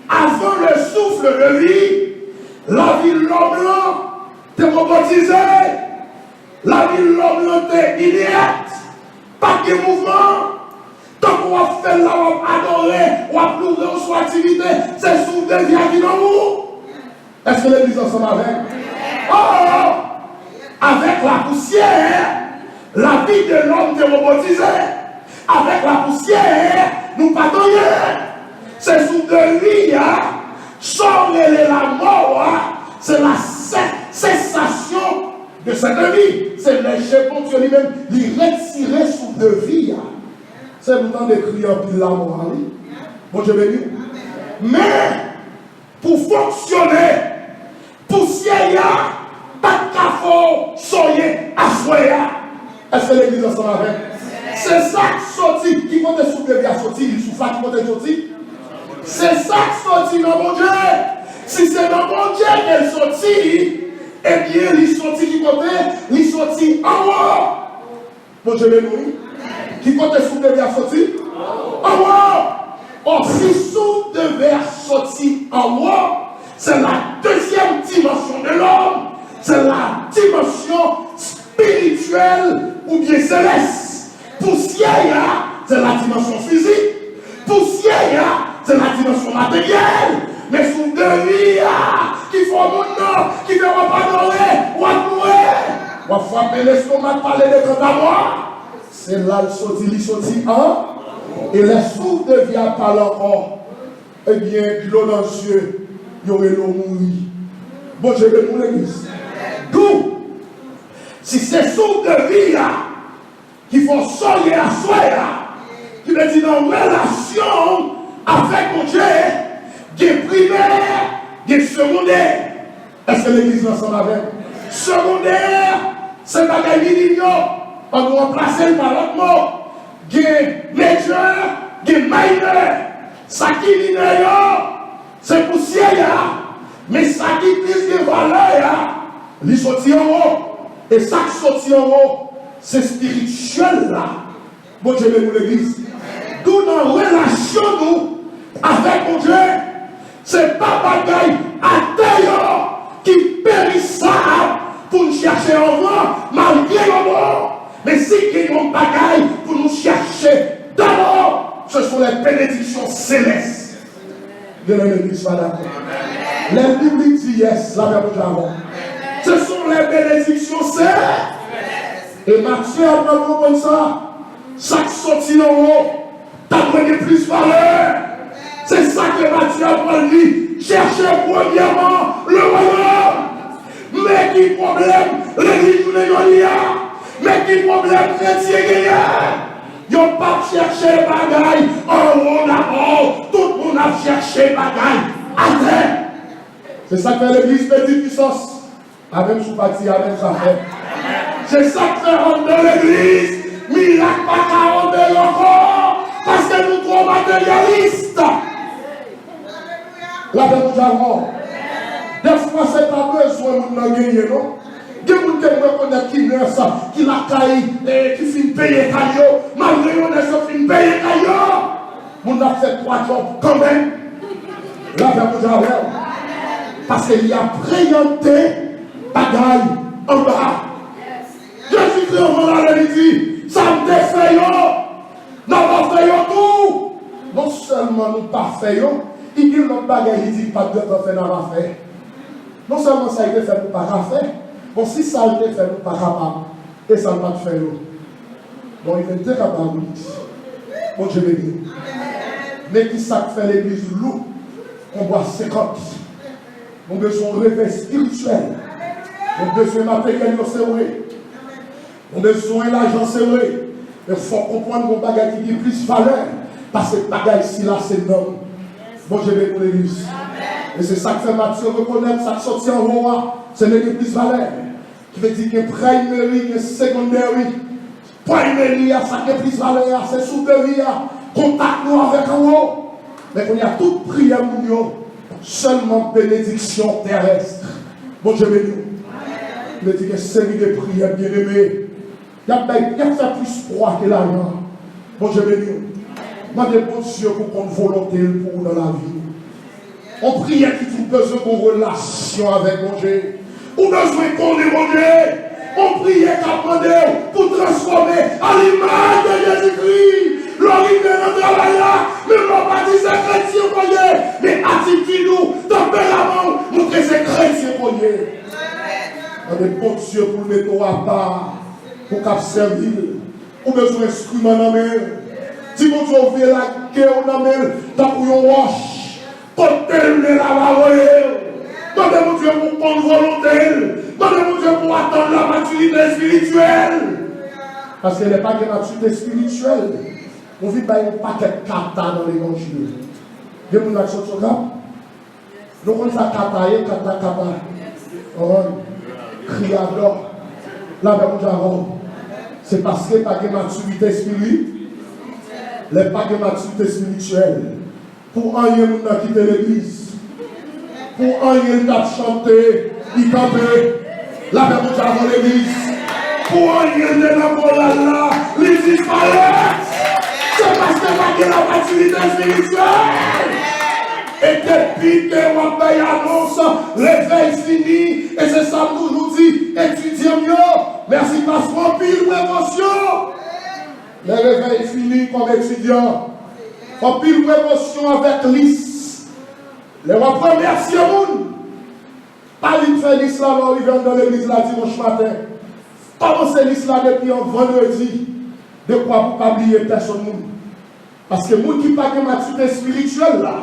[SPEAKER 1] Avant le souffle de vie, la vie de l'homme était robotisée. La vie de l'homme était inerte. Pas de mouvement. Tant qu'on va faire là, on va adorer, on va plonger sur activité, c'est souffle de vie qui dans vous. Est-ce que l'église ensemble avec? Oh! Avec la poussière, la vie de l'homme était robotisée. Avec la poussière, nous pas rien. C'est sous de vie, sans la mort, c'est la cessation de cette vie. C'est l'échec pour Dieu lui-même, il retirer sous de vie. C'est le temps d'écrire en pile la mort. Bon, je vais dire. Mais, pour fonctionner, poussière, pas de café, soyez à soyez. Est-ce que l'église ensemble avec? C'est ça qui sortit. Qui compte sous de vie à sortir, il souffle qui compte sortir. C'est ça qui sortit dans mon Dieu. Si c'est dans mon Dieu qu'elle sortit, eh bien, il sortit qui côté? Il sortit en haut. Bon, je vais nous. Qui côté sous devait sortir? En haut. Or, si sous devait sortir en haut, c'est la deuxième dimension de l'homme. C'est la dimension spirituelle ou bien céleste. Poussière, c'est la dimension physique. Poussière, c'est la dimension matérielle. Mais sous de vie, qui font mon nom, qui ne vont pas adorer, ou adorer, ou frapper l'estomac, parler de quand à moi. C'est là il sortit un. Et les souffles de vie à parler encore. Eh bien, l'eau dans les yeux, il y aurait l'eau mourir. Bon, je vais pour l'église. D'où, si ces souffles de vie qui font soyer à soyer, qui me dit dans relation avec mon Dieu, qui est primaire, qui est secondaire. Est-ce que l'église ensemble avec? Secondaire, c'est pas gagner l'union. On doit remplacer par l'autre mot. Qui est majeur, qui est mineur. Ça qui est mineur, c'est poussière. Mais ça qui plus de valeur, il sortit en haut. Et ça qui sortit en haut, c'est spirituel là. Bon Dieu, nous l'église. D'où dans relation nous avec mon Dieu, c'est pas bagaille à terre qui périssable pour nous chercher en vent, malgré le mot. Mais si il y a une bagaille pour nous chercher d'abord, ce sont les bénédictions célestes. De l'église, pas d'accord. Les Bibles disent yes, la même chose. Ce sont les bénédictions célestes. Et Matthieu a pas compris ça. Chaque sortie en haut, t'as pris plus valeur. C'est ça que Matthieu a dit. Cherchez premièrement le royaume. Mais qui problème, l'église de l'Église. Mais qui problème, chrétien gagnant. Ils n'ont pas cherché bagaille en haut d'abord. Tout le monde a cherché bagaille à terre. C'est ça que fait l'église petite puissance. Avec sous parti, avec sa fait. C'est ça que fait rentrer dans l'église. Miracle pas qu'à rentrer encore. Parce que nous trop matérialistes. La paix nous avons. Des fois, c'est pas besoin de nous gagner, non? Des gens qui reconnaissent qui meurt ça, qui l'a caillé, qui finit payer caillot, malgré qu'on a fini payer caillot. On a fait 3 jobs quand même. La paix nous avons. Parce qu'il y a présenté bagaille en bas. Jésus-Christ, on va lui dire, ça me défait, nous pas fait tout. Non seulement nous pas fait, il dit notre bagaille, il dit pas de temps fait dans l'affaire. Non seulement ça a été fait pour pas faire, bon si ça a été fait pour pas capable, et ça ne pas faire. Bon, il était capable. Bon Dieu béni. Mais qui ça fait l'église lourde? On voit 50. On a besoin de réveil spirituel. On a besoin de matériel, c'est vrai. On a besoin d'argent, c'est vrai. Mais il faut comprendre qu'on bagage qui a plus valeur. Parce que le bagage ici, là, c'est non. Bon Dieu béni pour l'église. Et c'est ça que fait Mathieu reconnaître, ça sortit en haut, c'est l'église plus valeur. Qui veut dire que primary, que secondary. Primary, ça qui est plus valeur, c'est supérieur. Contact nous avec en haut. Mais qu'on y a toute prière pour nous, seulement bénédiction terrestre. Bon Dieu béni. Il veut dire que série de prières bien aimées. Il y a fait plus froid que l'argent. Bon Dieu béni. Demandez bon Dieu pour qu'on volonté pour nous dans la vie. On prie qui tout besoin d'une relation avec mon Dieu. On besoin qu'on ait mon Dieu. On prie qu'à demander pour transformer à l'image de Jésus-Christ. L'origine de notre travail là, mais on va pas dire c'est chrétien pour Dieu. Mais attitude nous, tempérament, nous que c'est chrétien pour Dieu. On est bon Dieu pour le mettre à part, pour qu'à servir. On besoin d'instruments dans la main. Si mon Dieu veut la guerre dans la main, tant qu'on roche. Demandez mon Dieu pour prendre volonté. Demandez mon Dieu pour attendre la maturité spirituelle. Parce qu'elle n'est pas que maturité spirituelle. On vit par un paquet de kata dans l'évangile. Vous avez une action sur ça? Donc on fait kata. Criador. Là, c'est parce qu'il n'y a pas de maturité spirituelle. Il n'y a pas de maturité spirituelle. Pour un yeux, nous avons quitté l'église. Pour un yeux, nous avons chanté, il campait. La paix nous avons l'église. Pour un yeux, nous avons là, les disparaît. C'est parce que nous avons la maturité spirituelle. Et depuis que on paye annonce, réveil fini. Et c'est ça que nous nous dit, étudiants mieux. Merci parce qu'on pile prévention. Le réveil fini comme étudiant. On pile prévention avec l'IS. Les remercier moun. Pas l'île fait l'IS là, on arrive dans l'église là dimanche matin. Commencez l'IS là depuis un vendredi. De quoi pour pas oublier personne moun. Parce que moun qui pas de maturité spirituelle là,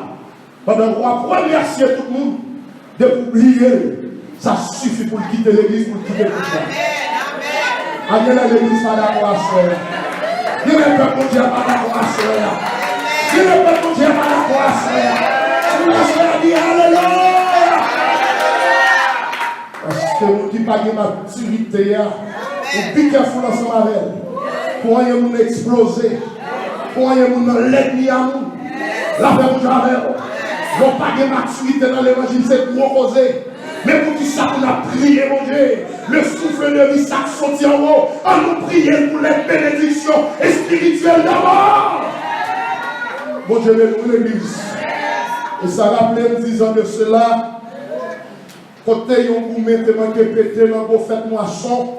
[SPEAKER 1] pendant qu'on va remercier tout le monde, de oublier, ça suffit pour quitter l'église, pour quitter le church. Amen. Amen. L'église pas d'accord à ça. Dieu ne peut pas dire pas d'accord à ça. Dieu ne peut pas dire pas d'accord à ça. Vous laissez dire alléluia. Parce que vous qui pas de maturité, vous piquez fou ensemble avec elle. Pour rien vous exploser. Pour rien vous l'ennemi à nous. La paix vous avec elle. Non pas de maturité dans l'évangile, c'est trop causé. Mais pour qui ça on a prié, mon Dieu, le souffle de vie, ça sorti en haut, on nous prier pour les bénédictions spirituelles d'abord. Mon Dieu, nous l'église. Et ça rappelait 10 ans de cela, côté yon gourmet te manqué pété dans vos fêtes moisson,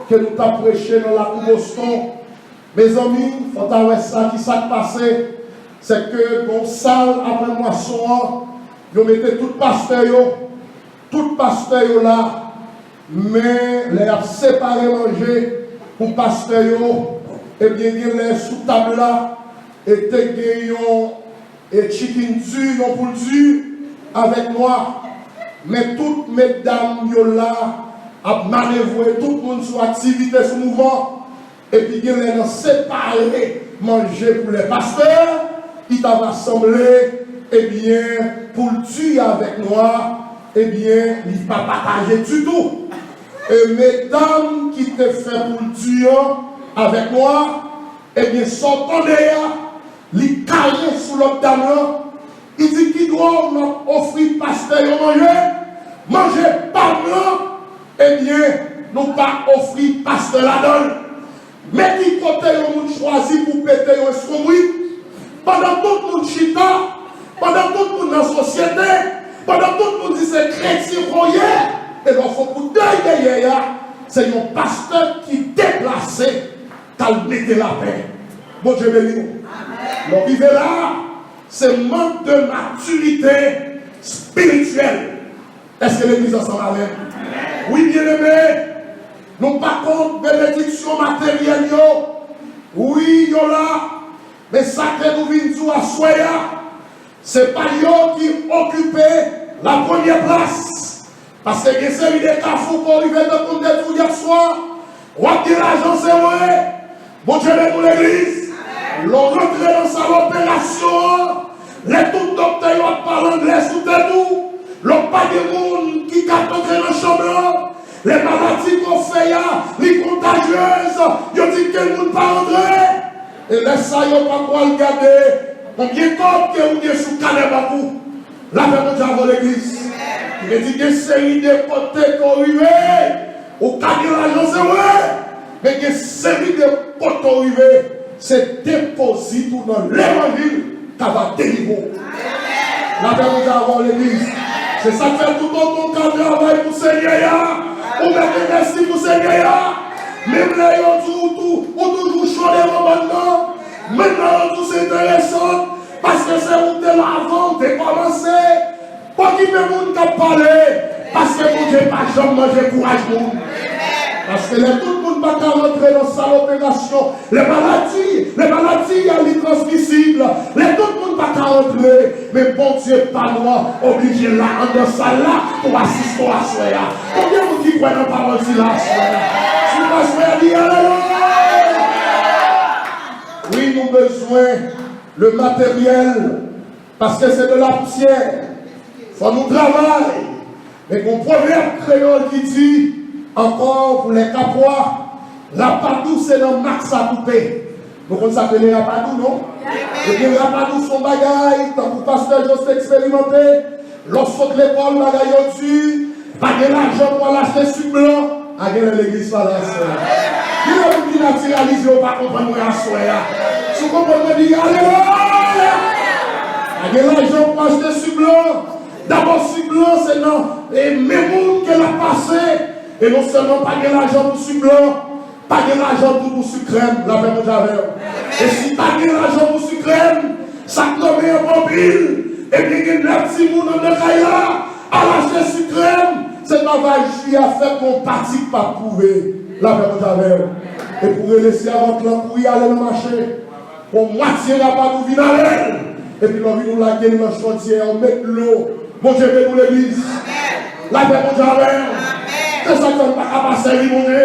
[SPEAKER 1] que nous t'avons prêché dans la cour Boston. Mes amis, il faut savoir ça qui s'est passé. C'est que dans la salle après moisson, ils mettaient tout pasteur là, mais les a séparé manger pour pasteur, et bien les sous table là, et et chicken dur, pour du avec moi. Mais toutes mesdames là, a manœuvré, tout le monde sur activité, sur mouvement, et puis les ont séparé manger pour les pasteurs. Il t'a rassemblé, eh bien, pour le tuer avec moi, eh bien, il ne va pas partager du tout. Et mesdames qui te fait pour le tuer avec moi, eh bien, sont en derrière, il caille sous l'autre dame là, il dit qu'il doit offrir pasteur manger pas blanc, eh bien, nous pas offrir pasteur là-dedans. Mais qui côté on choisi pour péter un escombrite, pendant tout le monde chita, pendant tout le monde dans la société, pendant tout le monde dit c'est chrétien croyant, et il faut pour derrière, c'est un pasteur qui déplacé, calmer la paix. Bon Dieu béni. L'arrivée là, c'est manque de maturité spirituelle. Est-ce que l'église ensemble avec? Oui, bien aimé. Nous pas contre bénédiction matérielle, Oui, yo là, mais ça que nous venons à Soya, c'est pas yo qui occupait la première place. Parce que il y a une série de cafous qui arrivent de compte de tout hier soir. On a dit l'argent, c'est vrai. Bon Dieu, nous l'église. L'on rentre dans sa opération. Les tout docteurs ont parlé anglais sous tout. L'on pas de monde qui a entré dans la chambre. Les maladies qu'on fait, les contagieuses, ils ont dit que le monde pas entrer. Et laisse ça, ils n'ont pas quoi regarder. Combien de temps que vous êtes sous Caleb à vous? La paix de Dieu avant l'église. Il veut dire qu'il y a une série de côtés qui ont arrivé. Au cas de l'argent, c'est vrai. Mais il y a une série de côtés qui ont arrivé. C'est déposé dans l'évangile qui va délivrer. La paix de Dieu avant l'église. C'est ça qui fait tout ton cas de travail pour Seigneur. Ou même merci pour Seigneur. Même là, on toujours chaud les moments. Maintenant, tout c'est intéressant. Parce que c'est où de l'avant, de commencer. Pas qui peut monde qui parler. Parce que mon Dieu pas jamais manger courage. Parce que tout le monde va rentrer dans sa opération. Les maladies, il y a les transmissibles. Tout le monde va rentrer. Mais bon Dieu, pas loin, obligé là, en ça là, pour assister à cela. Combien de vous qui croient dans la parole de la Si vous passez dire alléluia. Oui, nous avons besoin le matériel. Parce que c'est de la poussière. Il faut nous travailler. Mais mon proverbe créole qui dit, encore pour les capois, la padou c'est dans max à couper. Donc on s'appelle les rapadou, non? Et les rapadou sont bagailles, tant que le pasteur juste expérimenté, lorsque l'école bagaille au-dessus, pas de l'argent pour l'acheter sur blanc, à l'église par la soeur. Il y a un qui naturalise, on ne va pas comprendre la soeur. Si vous comprenez, dit alléluia! Il y a l'argent pour acheter sur blanc. D'abord, sur blanc, c'est dans les mêmes mondes qu'elle a passé. Et non seulement pas de l'argent pour sur blanc, pas de l'argent pour sur crème, la même j'avais. Et si pas de l'argent pour sur crème, ça tombe en mobile. Et bien, il y a des petits monde dans le caïla, à l'acheter sur crème, c'est pas vrai, je suis à faire qu'on pratique pas prouver, la même j'avais. Et pour laisser avant que l'on pour y aller dans le marché, pour moitié n'a pas de vinalelle. Et puis l'on vient nous laguer dans le chantier, on met de l'eau. Bon Dieu, pour l'église. La paix, mon Dieu, c'est ça qu'on ne peut pas passer, mon Dieu.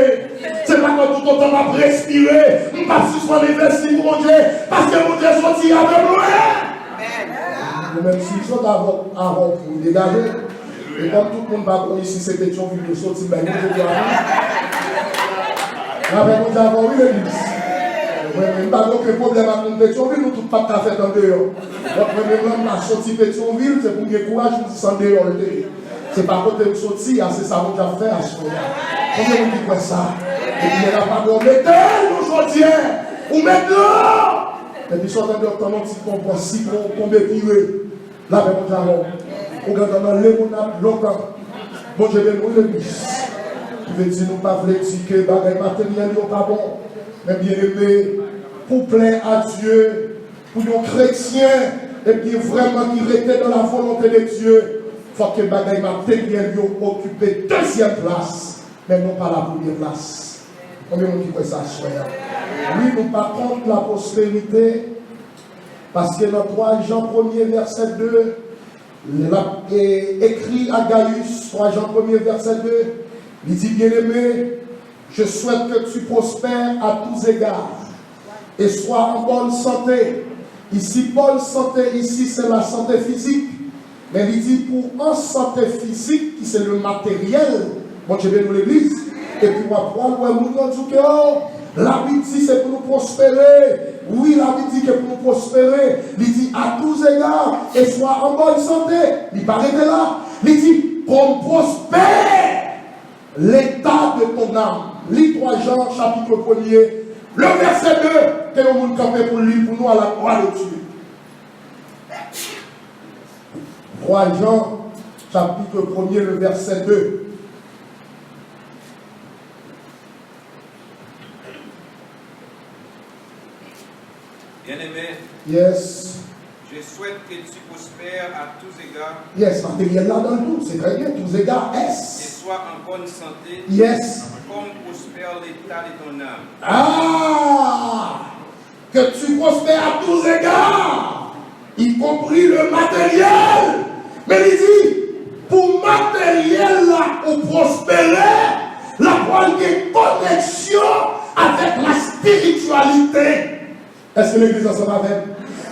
[SPEAKER 1] C'est pas quand tout le temps on va respirer. On ne peut pas suspendre les vestiges, mon Dieu. Parce que mon Dieu sorti avec nous. Même s'ils sont avant pour dégager. Et comme tout le monde va ici, c'est Pétionville de sortir, ben nous, je dois aller. La paix, mon Dieu, avant, oui, l'église. Je n'ai pas de problème avec Pétionville, nous ne pas de café dans dehors. Donc, même la sortie Pétionville, c'est pour que courage, nous sommes dehors. C'est pas côté de sortie, c'est ça qu'on a fait à ce moment-là. Combien vous dites ça? Et puis il n'y a pas de mettez-nous aujourd'hui, ou maintenant. Et puis soit dans le petit comprend si qu'on tiré. Là, mais mon diamant, on regarde dans les monades longtemps. Bon, je vais nous le dire. Je vais dire, nous pas voulons dire que les bagages matériels sont pas bons. Mais bien aimé, pour plaire à Dieu, pour nos chrétiens, et puis vraiment qui étaient dans la volonté de Dieu. Il faut que les bagages matériels occupent deuxième place, mais non pas la première place. Combien de gens qui ça soit? Oui, nous par contre la postérité, parce que dans 3 Jean 1er verset 2, écrit à Gaius, 3 Jean 1er verset 2, il dit bien aimé, je souhaite que tu prospères à tous égards et sois en bonne santé. Ici, bonne santé, ici c'est la santé physique. Mais il dit pour en santé physique, qui c'est le matériel, moi je vais dans l'église, et puis moi prendre la Bible dit c'est pour nous prospérer. Oui, la Bible dit que pour nous prospérer, il dit à tous égards, et soit en bonne santé. Il paraît là, il dit qu'on prospère l'état de ton âme. Lis 3 Jean, chapitre 1er, le verset 2, que nous allons camper pour lire pour nous à la croix de Dieu. 3 Jean, chapitre 1er, le verset 2.
[SPEAKER 3] Bien-aimé,
[SPEAKER 1] Yes.
[SPEAKER 3] je souhaite que tu prospères à tous égards.
[SPEAKER 1] Yes, matériel là dans tout, c'est très bien, tous égards,
[SPEAKER 3] Et
[SPEAKER 1] S.
[SPEAKER 3] sois en bonne santé.
[SPEAKER 1] Yes.
[SPEAKER 3] Comme prospère l'état de ton âme.
[SPEAKER 1] Ah! que tu prospères à tous égards, y compris le matériel. Mais il dit, pour matériel là, pour prospérer, la bonne connexion avec la spiritualité. Est-ce que l'église en s'en va faire?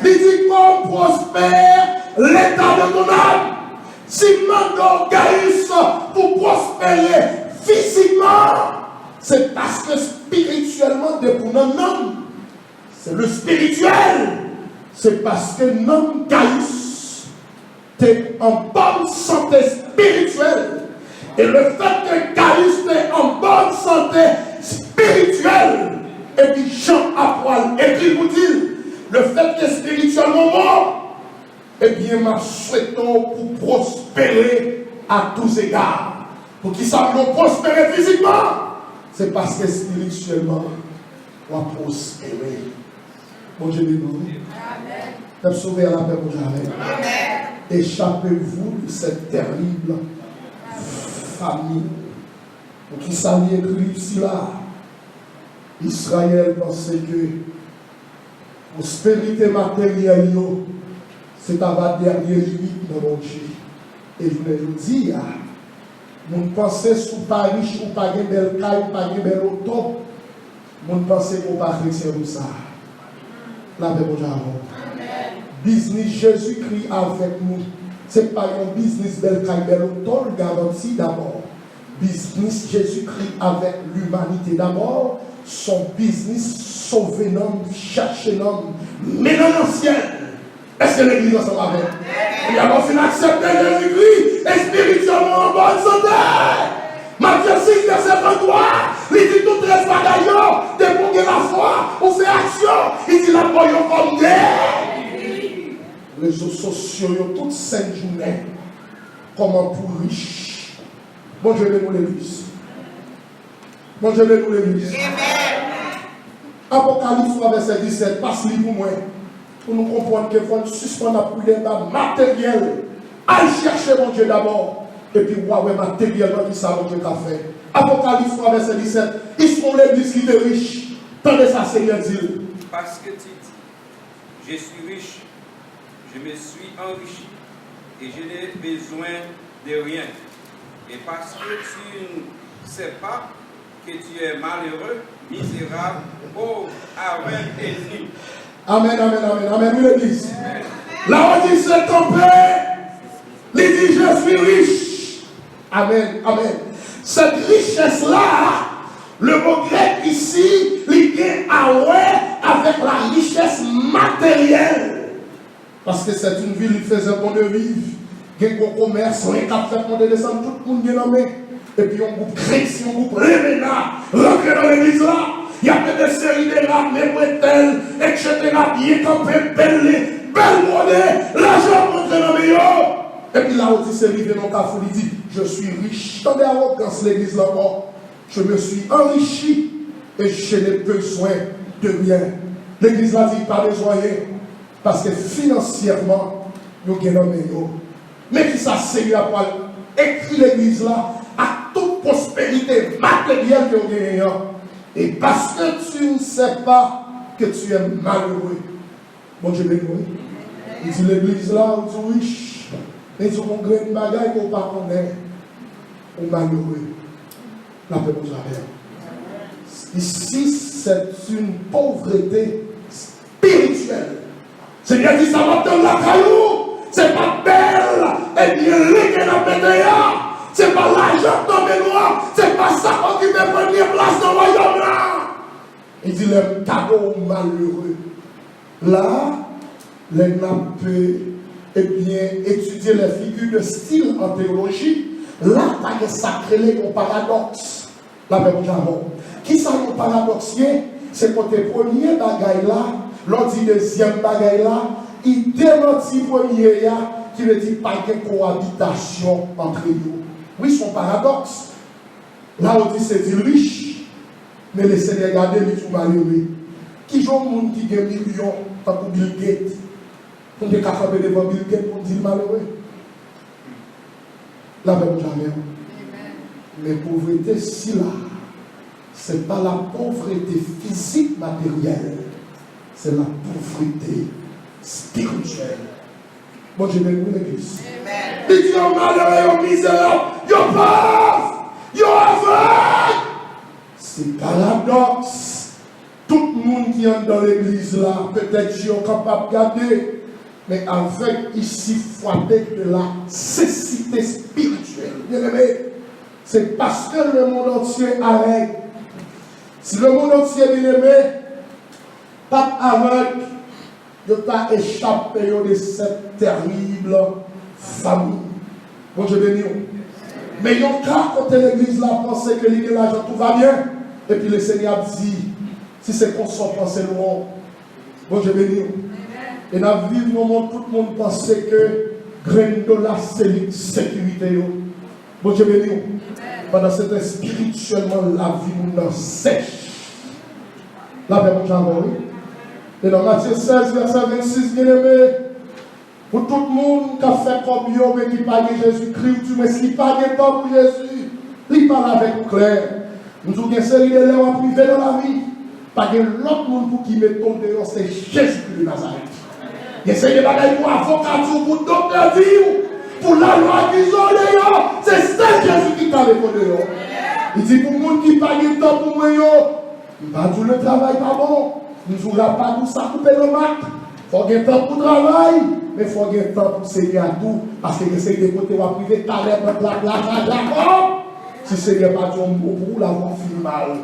[SPEAKER 1] Il dit qu'on prospère l'état de ton âme. Si maintenant Gaius pour prospérer physiquement, c'est parce que spirituellement, de pour un homme, c'est le spirituel. C'est parce que non Gaius, tu es en bonne santé spirituelle. Et le fait que Gaius est en bonne santé spirituelle, et puis Jean à poil, et puis vous dit, le fait que spirituellement mort, eh bien, ma souhaitons pour prospérer à tous égards. Pour qu'ils savent prospérer physiquement, c'est parce que spirituellement, on va prospérer. Bon Dieu, nous. Amen. Sauver à la paix, mon Dieu. Échappez-vous de cette terrible famille. Pour qui ça y écrit ici là. Israël pensait que prospérité matérielle, c'est à la dernière limite de mon Dieu. Et je voulais vous dire, mon pensée sous pas riche ou pas de belle caille, pas de belle auto, mon pensée qu'on pas chrétien comme ça. La paix, mon Dieu. Business Jésus-Christ avec nous. Ce n'est pas un business belle caille, belle auto, le garantie d'abord. Business Jésus-Christ avec l'humanité d'abord. Son business sauver l'homme, chercher l'homme, mais dans l'ancien. Est-ce que l'église en s'en avec? Il a enfin accepté Jésus-Christ et spirituellement en bonne santé. Matthieu 6, verset 33, il dit toutes les fois d'ailleurs, débrouiller la foi, on fait action. Il dit la voyons comme des réseaux sociaux, toutes 5 journées, comment pour riche. Bon, je vais nous l'église. Bon, je vais nous l'église. Apocalypse 3, verset 17, passe-le pour moi. Pour nous comprendre qu'il faut suspendre la prière matériel. Allez chercher mon Dieu d'abord. Et puis, ouais, matériellement, qui ça, mon Dieu qu'a fait. Apocalypse 3, verset 17, ils sont l'église qui est riche. Tendez ça, Seigneur dit.
[SPEAKER 3] Parce que tu dis, je suis riche, je me suis enrichi, et je n'ai besoin de rien. Et parce que tu ne sais pas que tu es malheureux, misérable, pauvre, aveugle et nu.
[SPEAKER 1] Amen, amen, amen, amen, oui, l'église. Là, on dit, c'est tombé. Il dit, je suis riche. Amen, amen. Cette richesse-là, le mot grec ici, il est avec la richesse matérielle. Parce que c'est une ville qui faisait bon de vivre. Il y a un gros commerce, on est capable de faire descendre tout le monde qui est nommé. Et puis on groupe chrétien, on groupe révénant, rentrer dans l'église là. Il y a des séries de rap, les bretelles, etc. Bien campé, belle monnaie, l'argent rentre dans les meilleurs. Et puis là, on dit, c'est arrivé dans le café, il dit, je suis riche. Tendez à l'arrogance l'église là-bas. Je me suis enrichi et je n'ai besoin de rien. L'église là dit, pas besoin, parce que financièrement, nous gagnons meilleur. Mais qui ça sert à quoi écrit l'église là à toute prospérité matérielle que nous gagnons. Et parce que tu ne sais pas que tu es malheureux. Bon Dieu béni. Il dit l'église là, où tu es riche. Et tu as un grand bagage qu'on ne connaît pas. Ou malheureux. La paix nous arrive. Ici, c'est une pauvreté spirituelle. Seigneur dit, ça va dans la caillou. C'est pas belle. Et bien, les gens ont c'est pas l'argent tombé noir. C'est pas ça qui occupe la première place dans le royaume là. Il dit les cadeaux malheureux. Là, les nappes, eh bien, étudier les figures de style en théologie. Là, il y a sacré un paradoxe. La même chose. Qui ça un paradoxe? C'est côté premier bagaille là, l'on dit deuxième bagaille là, il démentit premier là, qui ne dit pas de cohabitation entre nous. Oui, son paradoxe. Là, on dit c'est dit riche, mais laissez regarder les tout malheureux. Qui sont les gens qui ont millions, tant que Bill Gates, pour des capables devant Bill Gates pour dire malheureux. La même chose. Mais pauvreté, si là, ce n'est pas la pauvreté physique matérielle, c'est la pauvreté spirituelle. Bon, je vais vous l'église. Il dit, on malheureux, on misérable, on pauvre, on aveugle. C'est paradoxe. Tout le monde qui est dans l'église là, peut-être qu'ils sont capables de garder, mais avec ici, froidé de la cécité spirituelle. Bien aimé, c'est parce que le monde entier arrête. Si le monde entier est bien aimé, pas aveugle, il n'a pas échappé de cette terrible famille. Bon, je bénis. Mais il y a un cas quand l'église là pensait que l'argent tout va bien, et puis le Seigneur dit, si c'est qu'on s'en pense loin, bon, je bénis. Et dans la vie du moment, tout le monde pensait que grain de la sécurité. Bon, je bénis. Pendant ce temps, spirituellement, la vie nous sèche. La paix, mon Jean. Et dans Matthieu 16, verset 26, bien aimé, pour tout le monde qui a fait comme yo, mais qui parle de Jésus-Christ, mais qui parle de temps pour Jésus, il parle avec nous clair. Nous avons une série de lèvres privées dans la vie. Pas de l'autre monde pour qui met ton dehors, c'est Jésus de Nazareth. Il essaie de bagaille pour avocat, pour docteur, pour la loi d'isoler, c'est ça Jésus qui t'a avec dehors. Il dit pour les gens qui parlent de temps pour moi, il va dire le travail pas bon. Nous n'avons pas tout ça couper le mat. Il faut qu'il y ait temps pour travail, mais il faut qu'il y ait temps pour Seigneur à tout. Parce que c'est des côtés où on privé, t'as l'air de la si le Seigneur n'a pas dit un mot pour vous, la voix finit mal.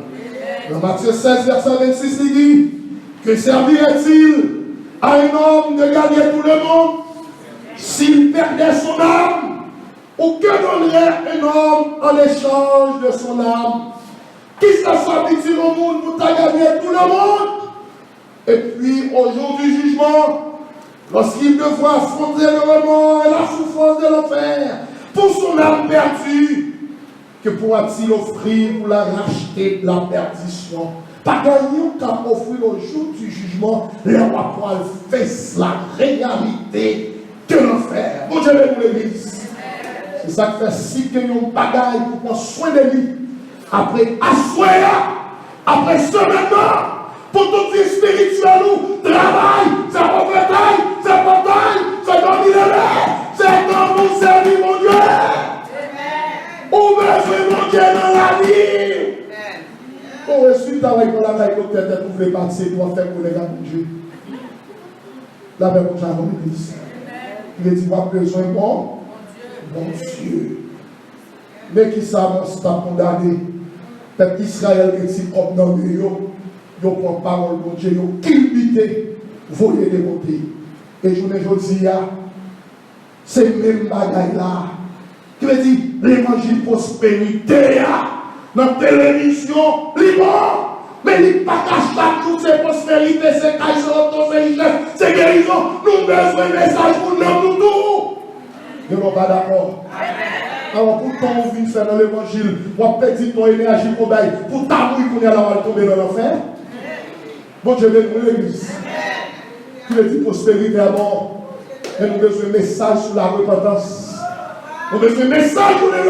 [SPEAKER 1] Dans Matthieu 16, verset 26, il dit que servirait-il à un homme de gagner tout le monde s'il perdait son âme? Ou que donnerait un homme en échange de son âme? Qui s'habitue au monde pour gagner tout le monde? Et puis, au jour du jugement, lorsqu'il devra affronter le remords et la souffrance de l'enfer pour son âme perdue, que pourra-t-il offrir pour la racheter de la perdition? Pas gagner qu'à offrir au jour du jugement, le roi Paul fait la réalité de l'enfer. Bon Dieu, pour l'église. C'est ça qui fait si que nous bagaille pour prendre soin de lui. Après, assoya, après semaine, pour toute vie spirituelle, nous, travail, c'est pour bataille, c'est bataille, c'est dans l'île, c'est dans mon service, mon Dieu. Ou besoin mon Dieu dans la vie. On reçoit travail pour la taille de tête, vous voulez passer, pour faire pour les gars de Dieu. La même chose à l'église. Il dit, pas besoin de bon Dieu. Mais qui s'avance pas condamné. Peuple Israël qui est comme dans le yo, yo prend parole de Dieu, yo culbuté, voyez des côtés. Et je vous dis, c'est même bagaille là. Qui veut dire l'évangile prospérité dans la télévision, libre. Mais il n'y a pas qu'à chaque jour, c'est prospérité, c'est caïsson, c'est richesse, c'est guérison. Nous avons besoin de message pour nous tout. Nous ne sommes pas d'accord. Alors pourtant on vient faire dans l'évangile, on perdre ton énergie pour ta mouille qu'on est là, on va tomber dans l'enfer. Bon Dieu, pour l'église. Qui veut dire prospérité à mort. Mais nous avons besoin de message sur la repentance. Nous avons besoin de message pour les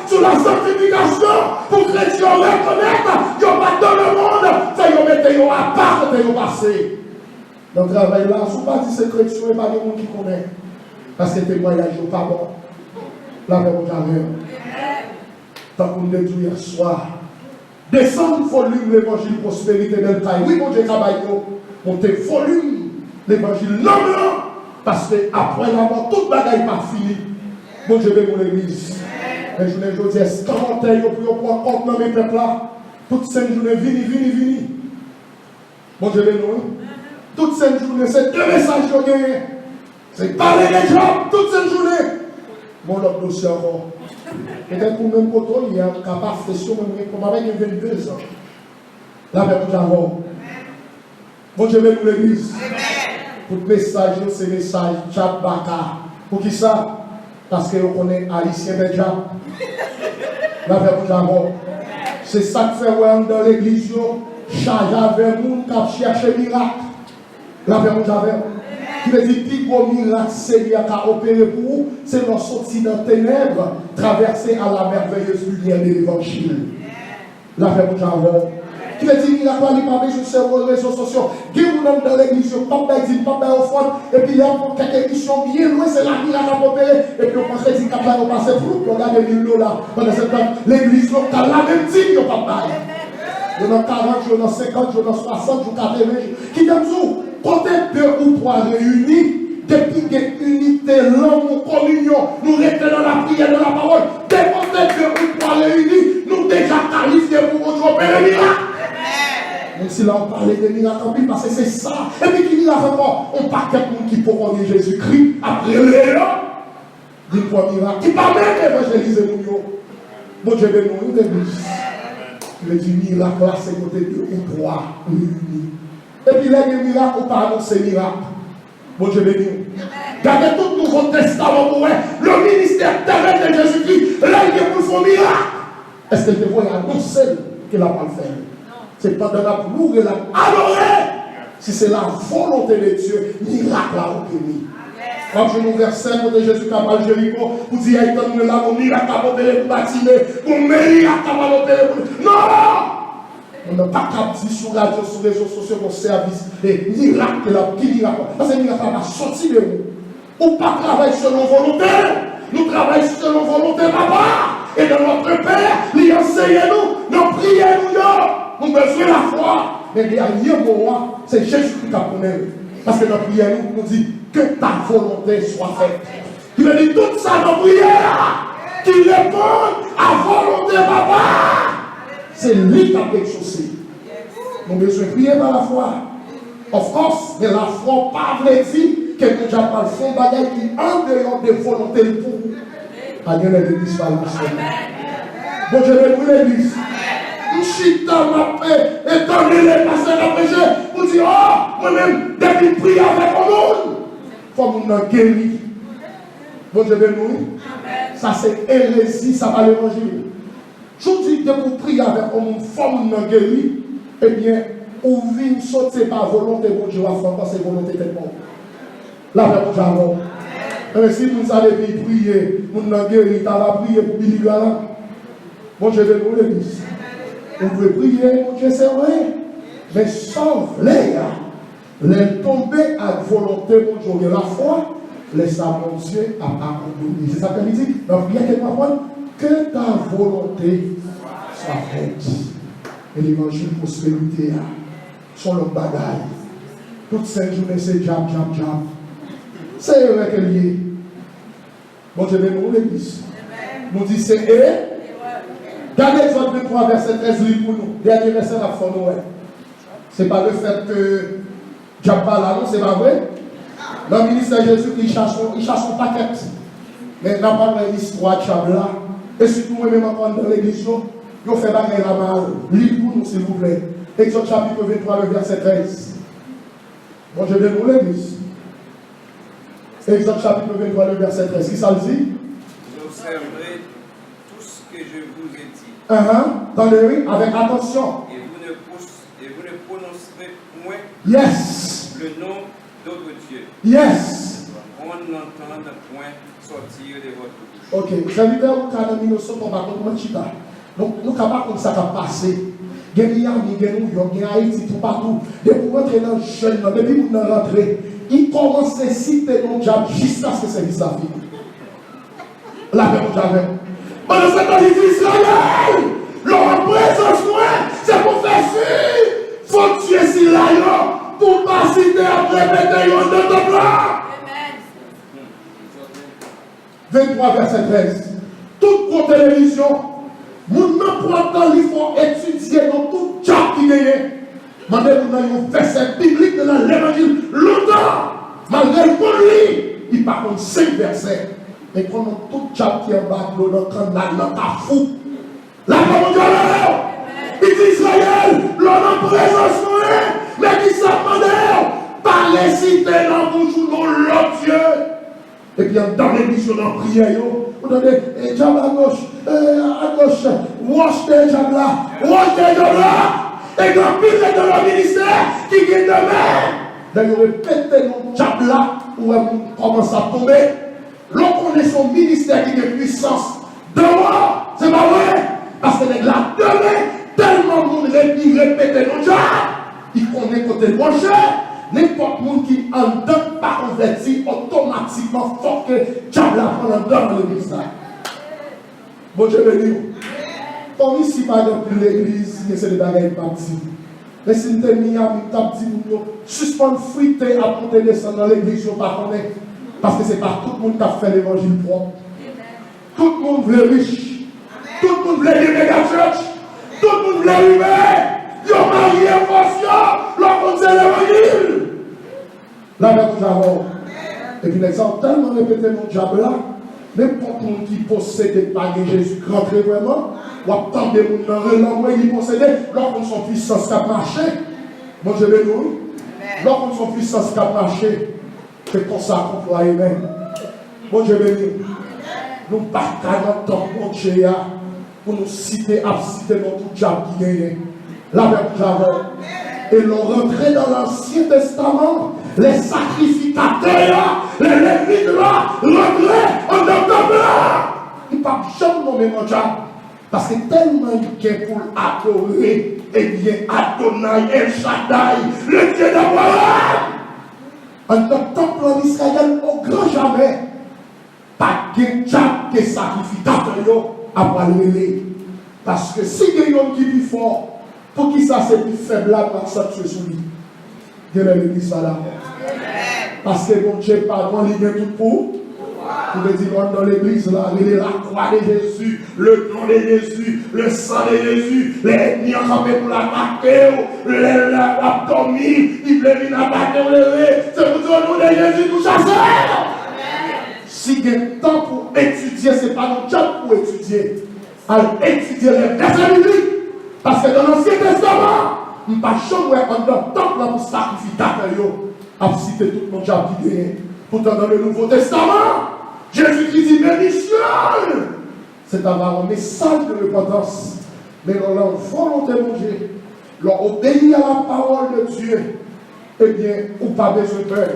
[SPEAKER 1] sur la sanctification, pour que les chrétiens reconnaissent qu'ils n'ont pas dans le monde, ça y mettre à part de nos passés. Dans le travail là, si vous ne pas dit que c'est chrétien, il n'y a pas de monde qui connaît. Parce que les témoignages ne sont pas bons. La paix au carré. Tant qu'on l'a dit hier soir. Descendre volume l'évangile prospérité del taille. Oui, mon Dieu, Cabayo. Montez volume l'évangile. Non, non. Parce que après la mort, toute bagaille pas fini. Bon Dieu, pour l'église. Mais je ne dis pas, commentaire pour pouvoir compte dans mes peuples là. Toute cette journée, vini. Bon Dieu, nous. Toute cette journée, c'est deux messages que j'ai gagnés. C'est parler des jobs toute cette journée. Mon autre dossier encore. Peut-être pour même côté, il y a un capable de faire comme avec 22 ans. La même chose avant. Bon Dieu, pour l'église. Pour le message, c'est le message Tchabaka. Pour qui ça? Parce que on est haïtien déjà. La même chose avant. C'est ça que fait dans l'église, charge avec nous qui cherche miracle. La même chose avant. Qui veut dire que le gros miracle Seigneur a opéré pour vous, c'est notre sortie dans les ténèbres, traverser à la merveilleuse lumière de l'évangile. La paix pour Javon. qui veut dire qu'il a pas les sur les réseaux sociaux. Il y a des gens dans l'église, pas dit, pas offrande, et puis il y a quelques émissions bien loin, c'est la miracle à opérer, et puis on pense que dit qu'il va passer pour nous, regarde les millions là, pendant ce temps, l'église locale, la même type, il n'y a pas de bail. Il y a 40 jours, dans 50 jours, dans 60 jours, 80 jours, qui t'aime tout, quand 2 ou 3 réunis, depuis qu'il y a unité, l'amour, communion, nous restons dans la prière, dans la parole, dès qu'on est 2 ou 3 réunis, nous déjà qualifiés pour aujourd'hui opérer le miracle. Même si là on parlait de miracles en plus, parce que c'est ça. Et puis qui miracle encore, on parle de monde qui peut connaître Jésus-Christ après les là. Dit quoi miracle, qui pas même évangéliser nous. Bon Dieu béni nous l'église. Il veut dire miracle là, c'est côté 2 ou 3 réunis. Et puis là, les miracles, on parle de ces miracles. Bon Dieu béni. Gardez tout le Nouveau Testament pour le ministère terrestre de Jésus-Christ. Là, il est pour son miracle. Est-ce que tu vois annoncer qu'il n'a pas le fait? C'est pendant la pour et la adorer. Si c'est la volonté de Dieu, miracle à obtenir. Quand je nous verset de Jésus qui a mal Jéricho, vous dites, il y a un là, mon miracle à obtenir pour bâtir, mon miracle à obtenir pour. Non! On n'a pas qu'à dire sur la radio, sur les réseaux sociaux, mon service, et miracle, qui miracle. Parce que miracle va sortir de vous. Ou pas travailler selon volonté. Nous travaillons selon volonté, papa. Et dans notre Père, il enseigne nous, nous prions nous, nous besoin de la foi. Mais derrière moi, c'est Jésus qui a connaît. Parce que notre prière nous dit que ta volonté soit faite. Il veut dire tout ça dans la prière, qui répond à volonté, papa. C'est lui qui a quelque chose. Nous besoin de prier par la foi. Of course, mais la foi pas veut dire que nous n'avons pas le fond bagage qui en dehors de volonté pour nous. Pas de l'église par la bon Dieu béni l'église. Nous chita ma paix, étant les pasteurs à péché, pour dire, oh, moi-même, depuis prier avec le monde, il faut que nous guérir. Bon Dieu béni. Ça c'est hérésie, ça va l'évangile. Je dis que pour prier avec le monde, il faut que nous guérir. Eh bien, ou vient sauter par volonté pour Dieu à faire parce que volonté est bon. La paix pour Dieu. Mais si vous savez prier, vous n'avez guéri, vous allez prier pour Billy Galant. Bon Dieu de nous l'église. Vous pouvez prier, mon Dieu c'est vrai. Mais sauve-les, les tomber à volonté, mon Dieu, de la foi, laisse à mon Dieu à abandonner. C'est ça qu'elle dit. Donc, bien qu'elle m'apprenne, que ta volonté soit faite. Et l'évangile prospérité, sur le bagaille. Toutes ces journées, c'est jab. C'est vrai qu'elle y est. Bon Dieu, nous l'église. Nous dit c'est et. Regardez Exode 23, verset 13, pour nous. Dernier verset à fond, c'est pas le fait que Diable pas là, non, c'est pas vrai. Dans le ministère Jésus, il cherche un paquet. Mais n'a pas l'histoire de Diable là. Et surtout, moi-même, dans l'église, il fait bagarre la mal. Lisez pour nous, s'il vous plaît. Exode chapitre 23, le verset 13. Bon Dieu, nous l'église. Exode chapitre 23, le verset 13. Qui ça le dit?
[SPEAKER 3] Vous observerez tout ce que je vous ai dit.
[SPEAKER 1] Dans les rues, avec attention.
[SPEAKER 3] Et vous ne prononcerez point
[SPEAKER 1] le
[SPEAKER 3] nom d'autre Dieu.
[SPEAKER 1] Yes.
[SPEAKER 3] On n'entend point sortir de votre bouche.
[SPEAKER 1] Ok. Serviteur, nous avons mis on va comprendre chita. Donc, nous sommes pas comme ça qui a passé. Il y a Miami, il y a New York, il y a Haïti, tout partout. Depuis vous rentrez dans le jeune, depuis vous rentrez, il commence à citer mon diable jusqu'à ce que c'est sa vie. La paix mon diable. Pendant ce temps, il dit Israël, leur présence, c'est pour faire fuir. Faut tuer si là, pour pas citer après mettre dans ton plan. 23, verset 13. Toute pour télévision, nous n'avons pas il faut étudier dans tout job qui gagne. Mandez nous avons un verset biblique dans l'évangile longtemps. Malgré le bon lit, il parle de 5 versets. Mais quand on tout job qui est en bas, nous avons un fou. La parole de Dieu, il dit Israël, l'on a présence, mais qui s'attendait, par les cités dans bouche ou dans l'autre Dieu. Et puis dans l'émission, dans la prière, vous donnez, diable à gauche, wash des diables là, et dans pile de le ministère qui vient demain. D'ailleurs, répétez nos diables là, où on commence à tomber. L'on connaît son ministère qui a puissance. De moi, c'est pas vrai. Parce que là, demain, tellement de monde répéter nos gens, il connaît côté de manger. N'importe monde qui en donne pas converti, automatiquement, faut que diable la prenne dans l'église. Bon Dieu béni. Comme ici, par exemple, l'église, c'est des bagages partis. Mais si nous avons mis à nous suspendre friter à monter descendre dans l'église, on ne pas connaître. Parce que ce n'est pas tout le monde qui a fait l'évangile propre. Tout le monde veut riche. Tout le monde veut des méga church. Tout le monde veut arriver. Ils ont marié en fonction. L'on c'est l'évangile. Là, nous avons. Et puis, les gens tellement répété mon diable là. N'importe qui qui possède pas de Jésus, rentre vraiment. Ou attendre des gens dans le langue qui possède. Lorsqu'on son puissance qui a marché. Bon, je vais nous. Lorsqu'on son puissance qui a marché. C'est comme ça qu'on doit aimer. Bon, je vais nous. Nous partons dans mon Dieu pour nous citer, dans tout diable qui gagne. Là, nous avons. Et l'on rentrait dans l'Ancien Testament, les sacrificateurs, les lévites là, rentraient en octobre là. Ils ne peuvent jamais nommer mon diable. Parce que tellement il est pour adorer, eh bien, Adonai El Shaddai, le Dieu d'Abraham. En octobre en Israël, au grand jamais, pas de diable qui est sacrificateur après le. Parce que si il y a un qui est plus fort, pour qui ça c'est plus faible là, pour ça tu es soumis. Dieu l'église là. Parce que mon Dieu, pardon, il vient tout pour. Vous pouvez dire dans l'église là, il est la croix de Jésus, le nom de Jésus, le sang de Jésus, les ennemis en pour l'attaquer, l'abdomen, il veut venir attaquer, c'est pour dire le nom de Jésus, tout chasser. Si il y a temps pour étudier, ce n'est pas notre job pour étudier. Alors étudier les versets bibliques. Parce que dans l'Ancien Testament, nous ne pouvons pas changer en temps pour sacrificateur. À citer tout le monde qui gagne. Pourtant, dans le Nouveau Testament, Jésus-Christ dit bénition. C'est avoir un message de repentance. Mais dans leur volonté de Dieu, leur obéir à la parole de Dieu, eh bien, ou pas besoin de peur.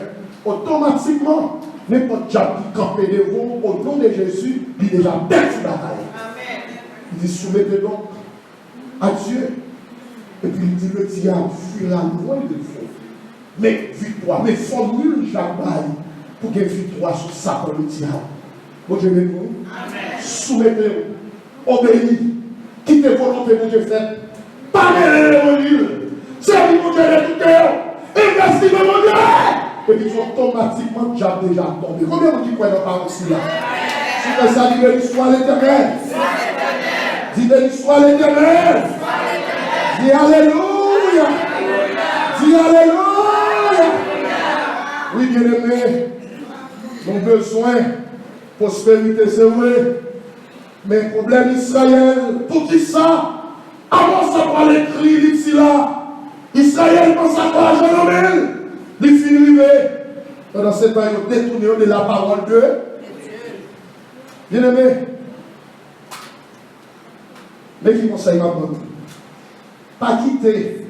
[SPEAKER 1] Automatiquement, n'importe qui campé de vous au nom de Jésus, il est déjà perdu la bataille. Il dit soumettez donc à Dieu. Et puis il dit le diable fuira loin de vous. Mais victoire, mais formule jamais pour que victoire sur ça pour le diable. Bon Dieu vous. Soumettez-vous, obéissez, quittez volonté de Dieu faite. Parlez l'évangile. Servez mon Dieu de tout cœur. Investissez mon Dieu. Et puis automatiquement le diable déjà tombé. Combien de vous qui croient dans la parole aussi là? Si ça dit béni soit l'Éternel. Dis béni soit l'Éternel. Dis Alléluia. Dis Alléluia. Oui, bien-aimés, nous avons besoin de prospérité, c'est vrai. Mais le problème Israël, pour qui ça? Avant ça, par l'écrit, ici là, Israël pense à quoi, Jean-Noël? Il finit arrivé. Pendant ce temps, ils ont détourné de la parole de Dieu. Bien-aimés, mais qui conseille ma bonne? Pas quitter,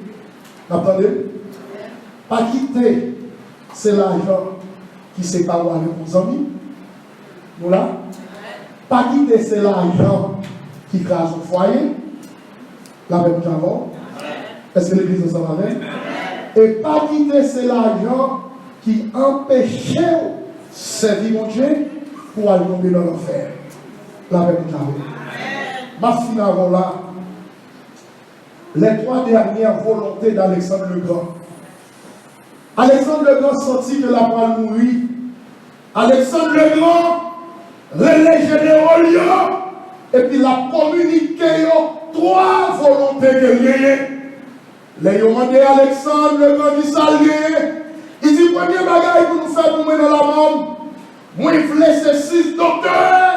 [SPEAKER 1] attendez, pas quitter, c'est l'argent qui sépare avec vos amis. Nous là, pas quitter, c'est l'argent qui crase au foyer. Là, même j'avance. Est-ce que l'église est en avec? Et pas quitter, c'est l'argent qui empêchait de servir mon Dieu pour aller tomber dans l'enfer. Là, même j'avance. Ma fille avant là. Les 3 dernières volontés d'Alexandre le Grand. Alexandre le Grand sentit que la parole mourit. Alexandre le Grand relève généraux et puis la communiqué 3 volontés guerrières. Les ont demandé Alexandre le Grand dit salé. Il dit premier bagage pour nous faire pour nous dans la mort. Moi je voulais ces 6 docteurs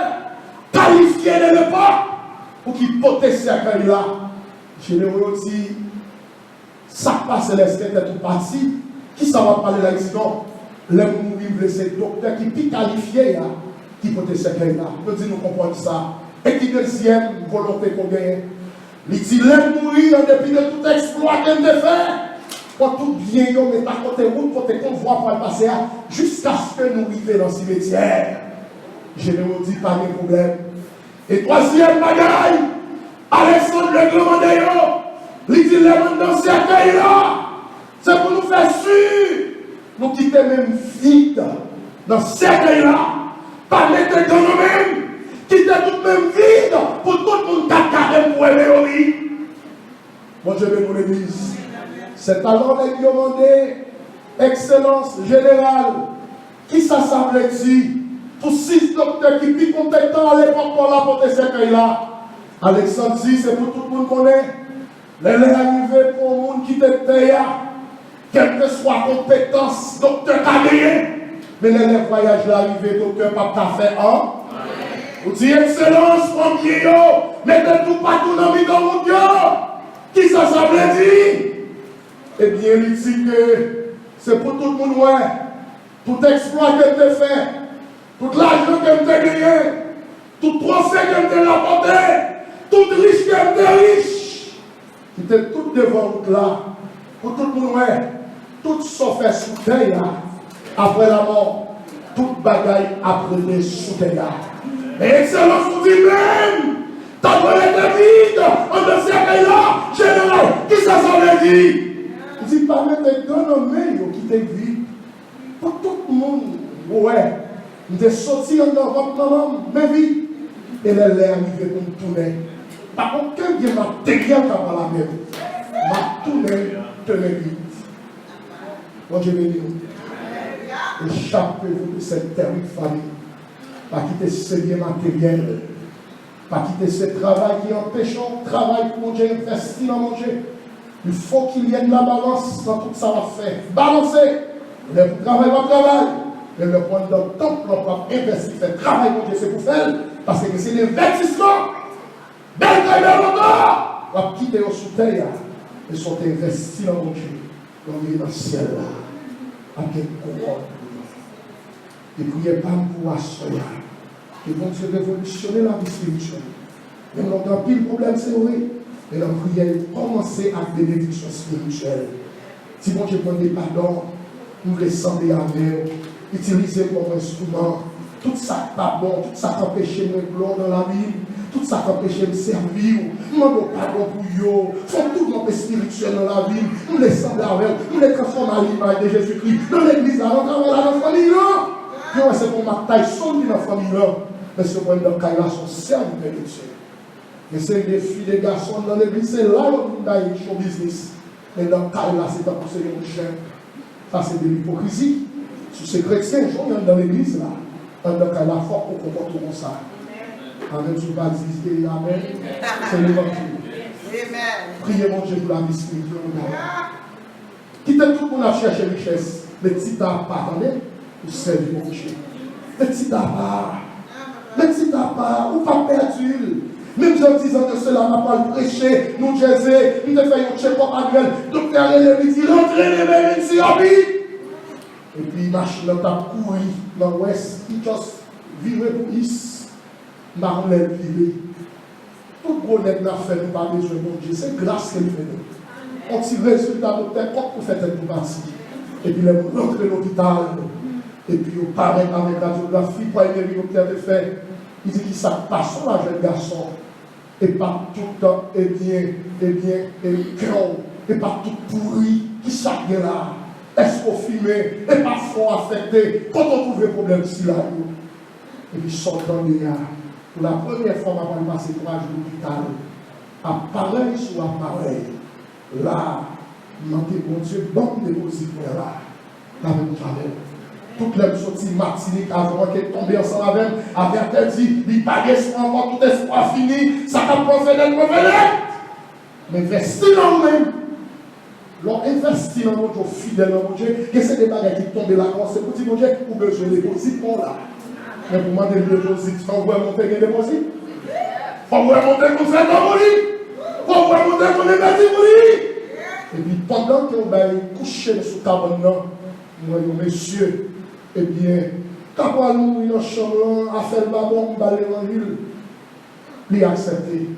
[SPEAKER 1] qualifiés de l'époque pour qu'ils portent ces accueils-là. Généraux dit, ça passe l'esprit de tout parti. Qui ça va parler là ici? Non, les mourir, ces docteurs qui sont qualifiés, qui portent ces accueils-là. Nous disons, nous comprenons ça. Et qui deuxième volonté qu'on gagne? Il dit, les mourir en dépit de tout exploit qu'elle a fait. Pour tout bien, on met à côté route pour te convoi pour passer jusqu'à ce que nous arrivions dans le cimetière. Généraux dit, pas de problème. Et troisième bagaille, Alexandre le Grand Il dit, les gens dans ce cercueil-là, c'est pour nous faire sûr, nous quitter même vide dans ce cercueil-là, pas mettre dans nous-mêmes, quitter tout même vide pour tout le monde qui a carré pour aimer. Bon Dieu bénit l'église. C'est alors qu'il a demandé, Excellence générale, qui ça semble dire, pour 6 docteurs qui sont compétents à l'époque pour l'apporter ce cercueil-là. Alexandre dit, c'est pour tout le monde connaît. Les arrivés pour le monde qui était payé, quelle que soit compétence, docteur Kadeye. Mais les voyages l'arrivée, docteur pas fait un. Vous dites excellence, pompier, mettez tout partout dans le monde. Qui ça semble dire? Eh bien, il dit que c'est pour tout le monde, ouais. Tout exploit que tu fait, tout l'argent que tu as gagné, tout trophée que tu as rapporté, tout riche que tu es riche. Qui était tout devant nous là, pour tout le monde, ouais. Tout sauf fait sous terre, après la mort, toute bagaille apprenait sous terre. Et excellence vous dit même, tant qu'on était vide, on ne sait là, général, qui ça veut dire? Il dit pas mettre des grenouilles qui étaient vides. Pour tout le monde, ouais, nous sommes sortis dans votre maman, mais vie. Et les lèvres arrivées pour tourner. Par contre, aucun bien matériel qui va la même. Ma tourner, tenez vite. Bon Dieu béni. Échappez-vous de cette terrible famille. Pas quitter ce bien matériel. Pas quitter ce travail qui empêche le travail pour manger, investir dans manger. Il faut qu'il y ait de la balance dans tout ça va faire. Balancer. Le travail va travailler. Et le point de temps, on va investir, faire travail pour Dieu, c'est pour faire. Parce que c'est l'investissement. Belle taille de l'autre. On va quitter au sous-terre. Et sont investis dans mon Dieu. Dans le ciel là. Avec couronne. Et priez pas pour assoyer. Et bon Dieu révolutionner la vie spirituelle. Et on a pile problème, c'est vrai. Et la prière, commencer à bénédiction spirituelle. Si bon Dieu prend des pardons, nous les sentons avec, utilisez comme instrument. Tout ça pas bon, tout ça qui empêche de gloire dans la vie, tout ça qui empêche de servir, nous n'avons pas pardon pour eux, font tout notre spirituel dans la vie, nous les sentons avec, nous les transformons à l'image de Jésus-Christ. Dans l'église, là, on travaille dans la famille là. C'est pour ma taille sonne dans la famille là. Mais ce point de là sont serviteurs de Dieu. Mais c'est des filles, des garçons dans l'église, c'est là où on a une show business. Mais dans le cas là, c'est pas pour se mon cher. Ça, c'est de l'hypocrisie. Sur ces chrétiens, ils sont dans l'église là. Dans le cas là, il faut qu'on comporte comme ça. Amen. Je ne vais pas dire Amen. C'est l'évangile. Priez mon Dieu pour la vie spirituelle. Quittez tout le monde à chercher richesse. Les petits tapas, attendez, pour servir mon Dieu. Les petits tapas. Les petits tapas, ou pas perdu. Même si en disant que cela n'a pas prêché, nous disons, nous devons faire un check-up annuel, docteur Lévi dit, rentrez les mêmes ici, et puis, il marche dans ta couille, dans l'ouest, il juste vire pour is, dans les vivre. Tout le monde n'a fait, nous pas besoin de Dieu, c'est grâce qu'il fait nous. On tire résultat, docteur, comme pour faire une partie. Et puis, nous rentrons dans l'hôpital, et puis, on parle avec la radiographie, pour aider le docteur de faire. Il dit qu'il s'est passé à un jeune garçon. Et pas tout le temps, et pas tout pourri, qui chaque là. Est-ce qu'on filme, et pas fort affecté. Quand on trouve des problèmes ici là, et puis sortant de là, pour la première fois, on va passer 3 jours d'hôpital. Appareil sur appareil. Là, il manque mon Dieu, bon déposit là. Là, nous avons. Toutes les sorties Martinique avant qu'elle tombe ensemble avec elle dit, il pas d'espoir encore, tout espoir fini, ça t'a proféré, mais investir dans nous-mêmes. L'on investit dans notre fidèle dans mon Dieu, que c'est des bagages qui tombent là, c'est pour dire mon Dieu, ou besoin de déposit pour là. Mais pour moi, des déposits, il faut monter des déposits. Il faut monter comme ça dans mon lit. Il faut monter comme les bâtiments pour lit. Et puis pendant qu'on va coucher sous cabane, moi, messieurs, eh bien, quand on a nous dans la chambre, à faire le babon, on va aller en ville, il a accepté.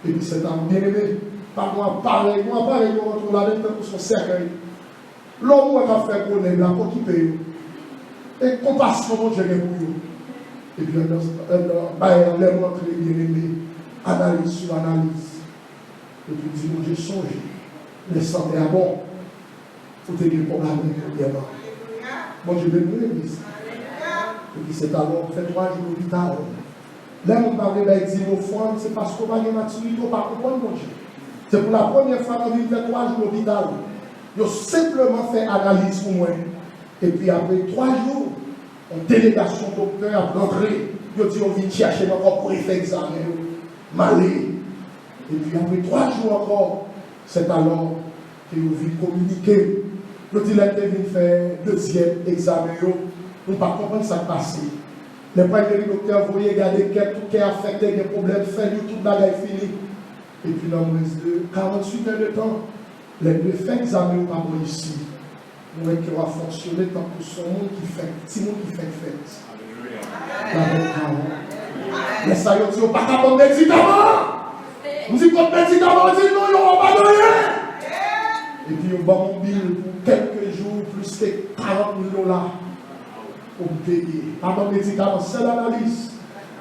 [SPEAKER 1] Et puis c'est un bien-aimé. Par moi, pareil, on retrouve la même pour son cercueil. L'homme qui a fait pour les blancs, pour qui paye. Et compassion, mon Dieu, pour vous. Et puis, on va rentrer bien-aimé, analyse sur analyse. Et puis dit, mon Dieu, songe. Les santé à bon. Faut te dire pour la premièrement. Mon Dieu, bénis l'église. Et puis c'est alors, fait 3 jours d'hôpital. Là, on parle d'Haïti au fond, c'est parce qu'on va y maturité, on ne pas comprendre, mon Dieu. C'est pour la première fois qu'on vient faire 3 jours d'hôpital. Ils ont simplement fait analyse pour moi. Et puis après 3 jours, en délégation docteur a rentré. Ils ont dit, on vient chercher encore pour faire examen. Malé. Et puis après 3 jours encore, c'est alors qu'ils ont vu communiquer. Ils ont dit, là, ils viennent faire 2e examen. On ne peut pas comprendre ça passé. Les premiers docteurs, vous voyez, regardez tout qui est affecté, des problèmes, fait tout le bagage fini. Et puis, dans moins de 48 heures de temps, les deux faits examen pas bon ici. Nous voyons qu'il va fonctionner tant que son monde qui fait, petit monde qui fait fête. Mais ça, ils disent, on ne peut pas prendre des médicaments. On dit qu'on médicaments, on dit non, ils n'auront pas de rien. Et puis, on va mon bill pour quelques jours, plus que 40 000 $. Pour payer. Pas de médicaments, c'est l'analyse.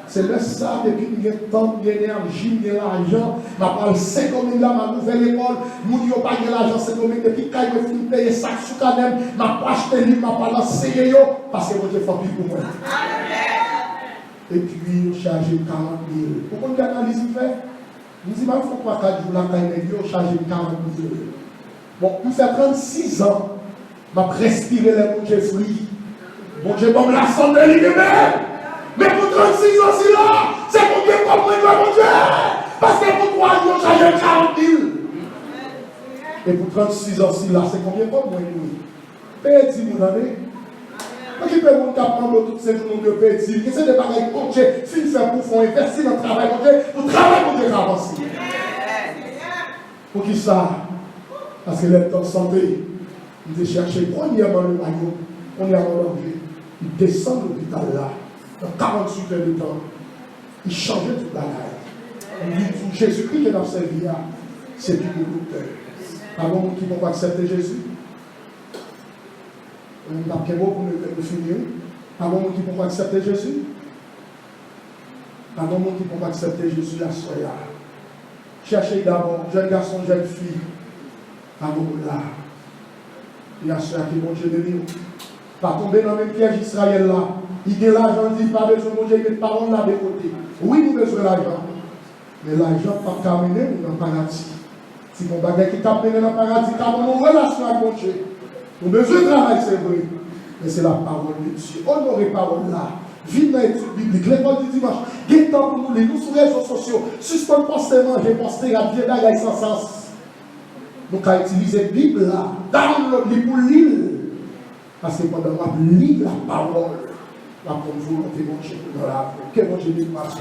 [SPEAKER 1] C'est le ça, depuis qu'il y a tant d'énergie, de l'argent. Je parle 5 000 $, ma nouvelle école. Nous n'avons pas de l'argent, 5 000 $. Depuis qu'il y a payer ça sous canem, je vais acheter livre, je vais l'enseigner, parce que Dieu fait plus pour moi. Et puis, je charge 40 000 $. Pourquoi on analyse fait? Nous disons, il faut 3-4 jours là, quand on charge 40 000 $. Bon, il fait 36 ans, je respirer les bons fruits. Bon Dieu, bon, la santé est libérée. Mais pour 36 ans, c'est là. C'est pour Dieu comprendre, mon Dieu. Parce que pour 3 jours, j'ai 40 000. Et pour 36 ans, c'est là. C'est combien de fois, moi, oui? Paye 10 000 années. Moi, qui paye mon cap, toutes ces jours de paye 10 000. C'est des bagages, mon Dieu, si nous faisons pour investir dans le travail, mon Dieu, pour travailler, mon Dieu, avancer. Pour qui ça? Parce que les temps de santé, nous cherchons premièrement le royaume. On est à l'enlever. Il descend de l'hôpital là, dans 48 heures de temps. Il changeait toute la life. Il dit, Jésus-Christ qui est dans cette vie, c'est tout le docteur. Pas bon qui vont accepter Jésus. On n'a pas mot pour le finir. Pas bon qui vont accepter Jésus. Pas bon qui vont accepter Jésus à Soya. Cherchez d'abord, jeune garçon, jeune fille. Pas bon là. Il y a ceux qui vont Dieu de nous. Pas tomber dans le même piège Israël là. Il y a l'argent, il dit pas besoin de manger, il y a des paroles là de côté. Oui, nous avons besoin d'argent. Mais l'argent ne peut pas amener dans le paradis. Si mon bagage qui t'a amené dans le paradis, car on a une relation avec mon Dieu. Nous avons besoin de travail, c'est vrai. Mais c'est la parole de Dieu. Honorez la parole là. Vive dans l'étude biblique. L'école du dimanche. Quel temps pour nous, les nous sur les réseaux sociaux. Suspend constamment, j'ai posté à Dieu d'ailleurs sans sens. Donc, à utiliser la Bible là. Download pour l'île. Parce que pendant qu'on lit la parole, la bonne volonté de Dieu dans la vie. Que mon Dieu nous marche.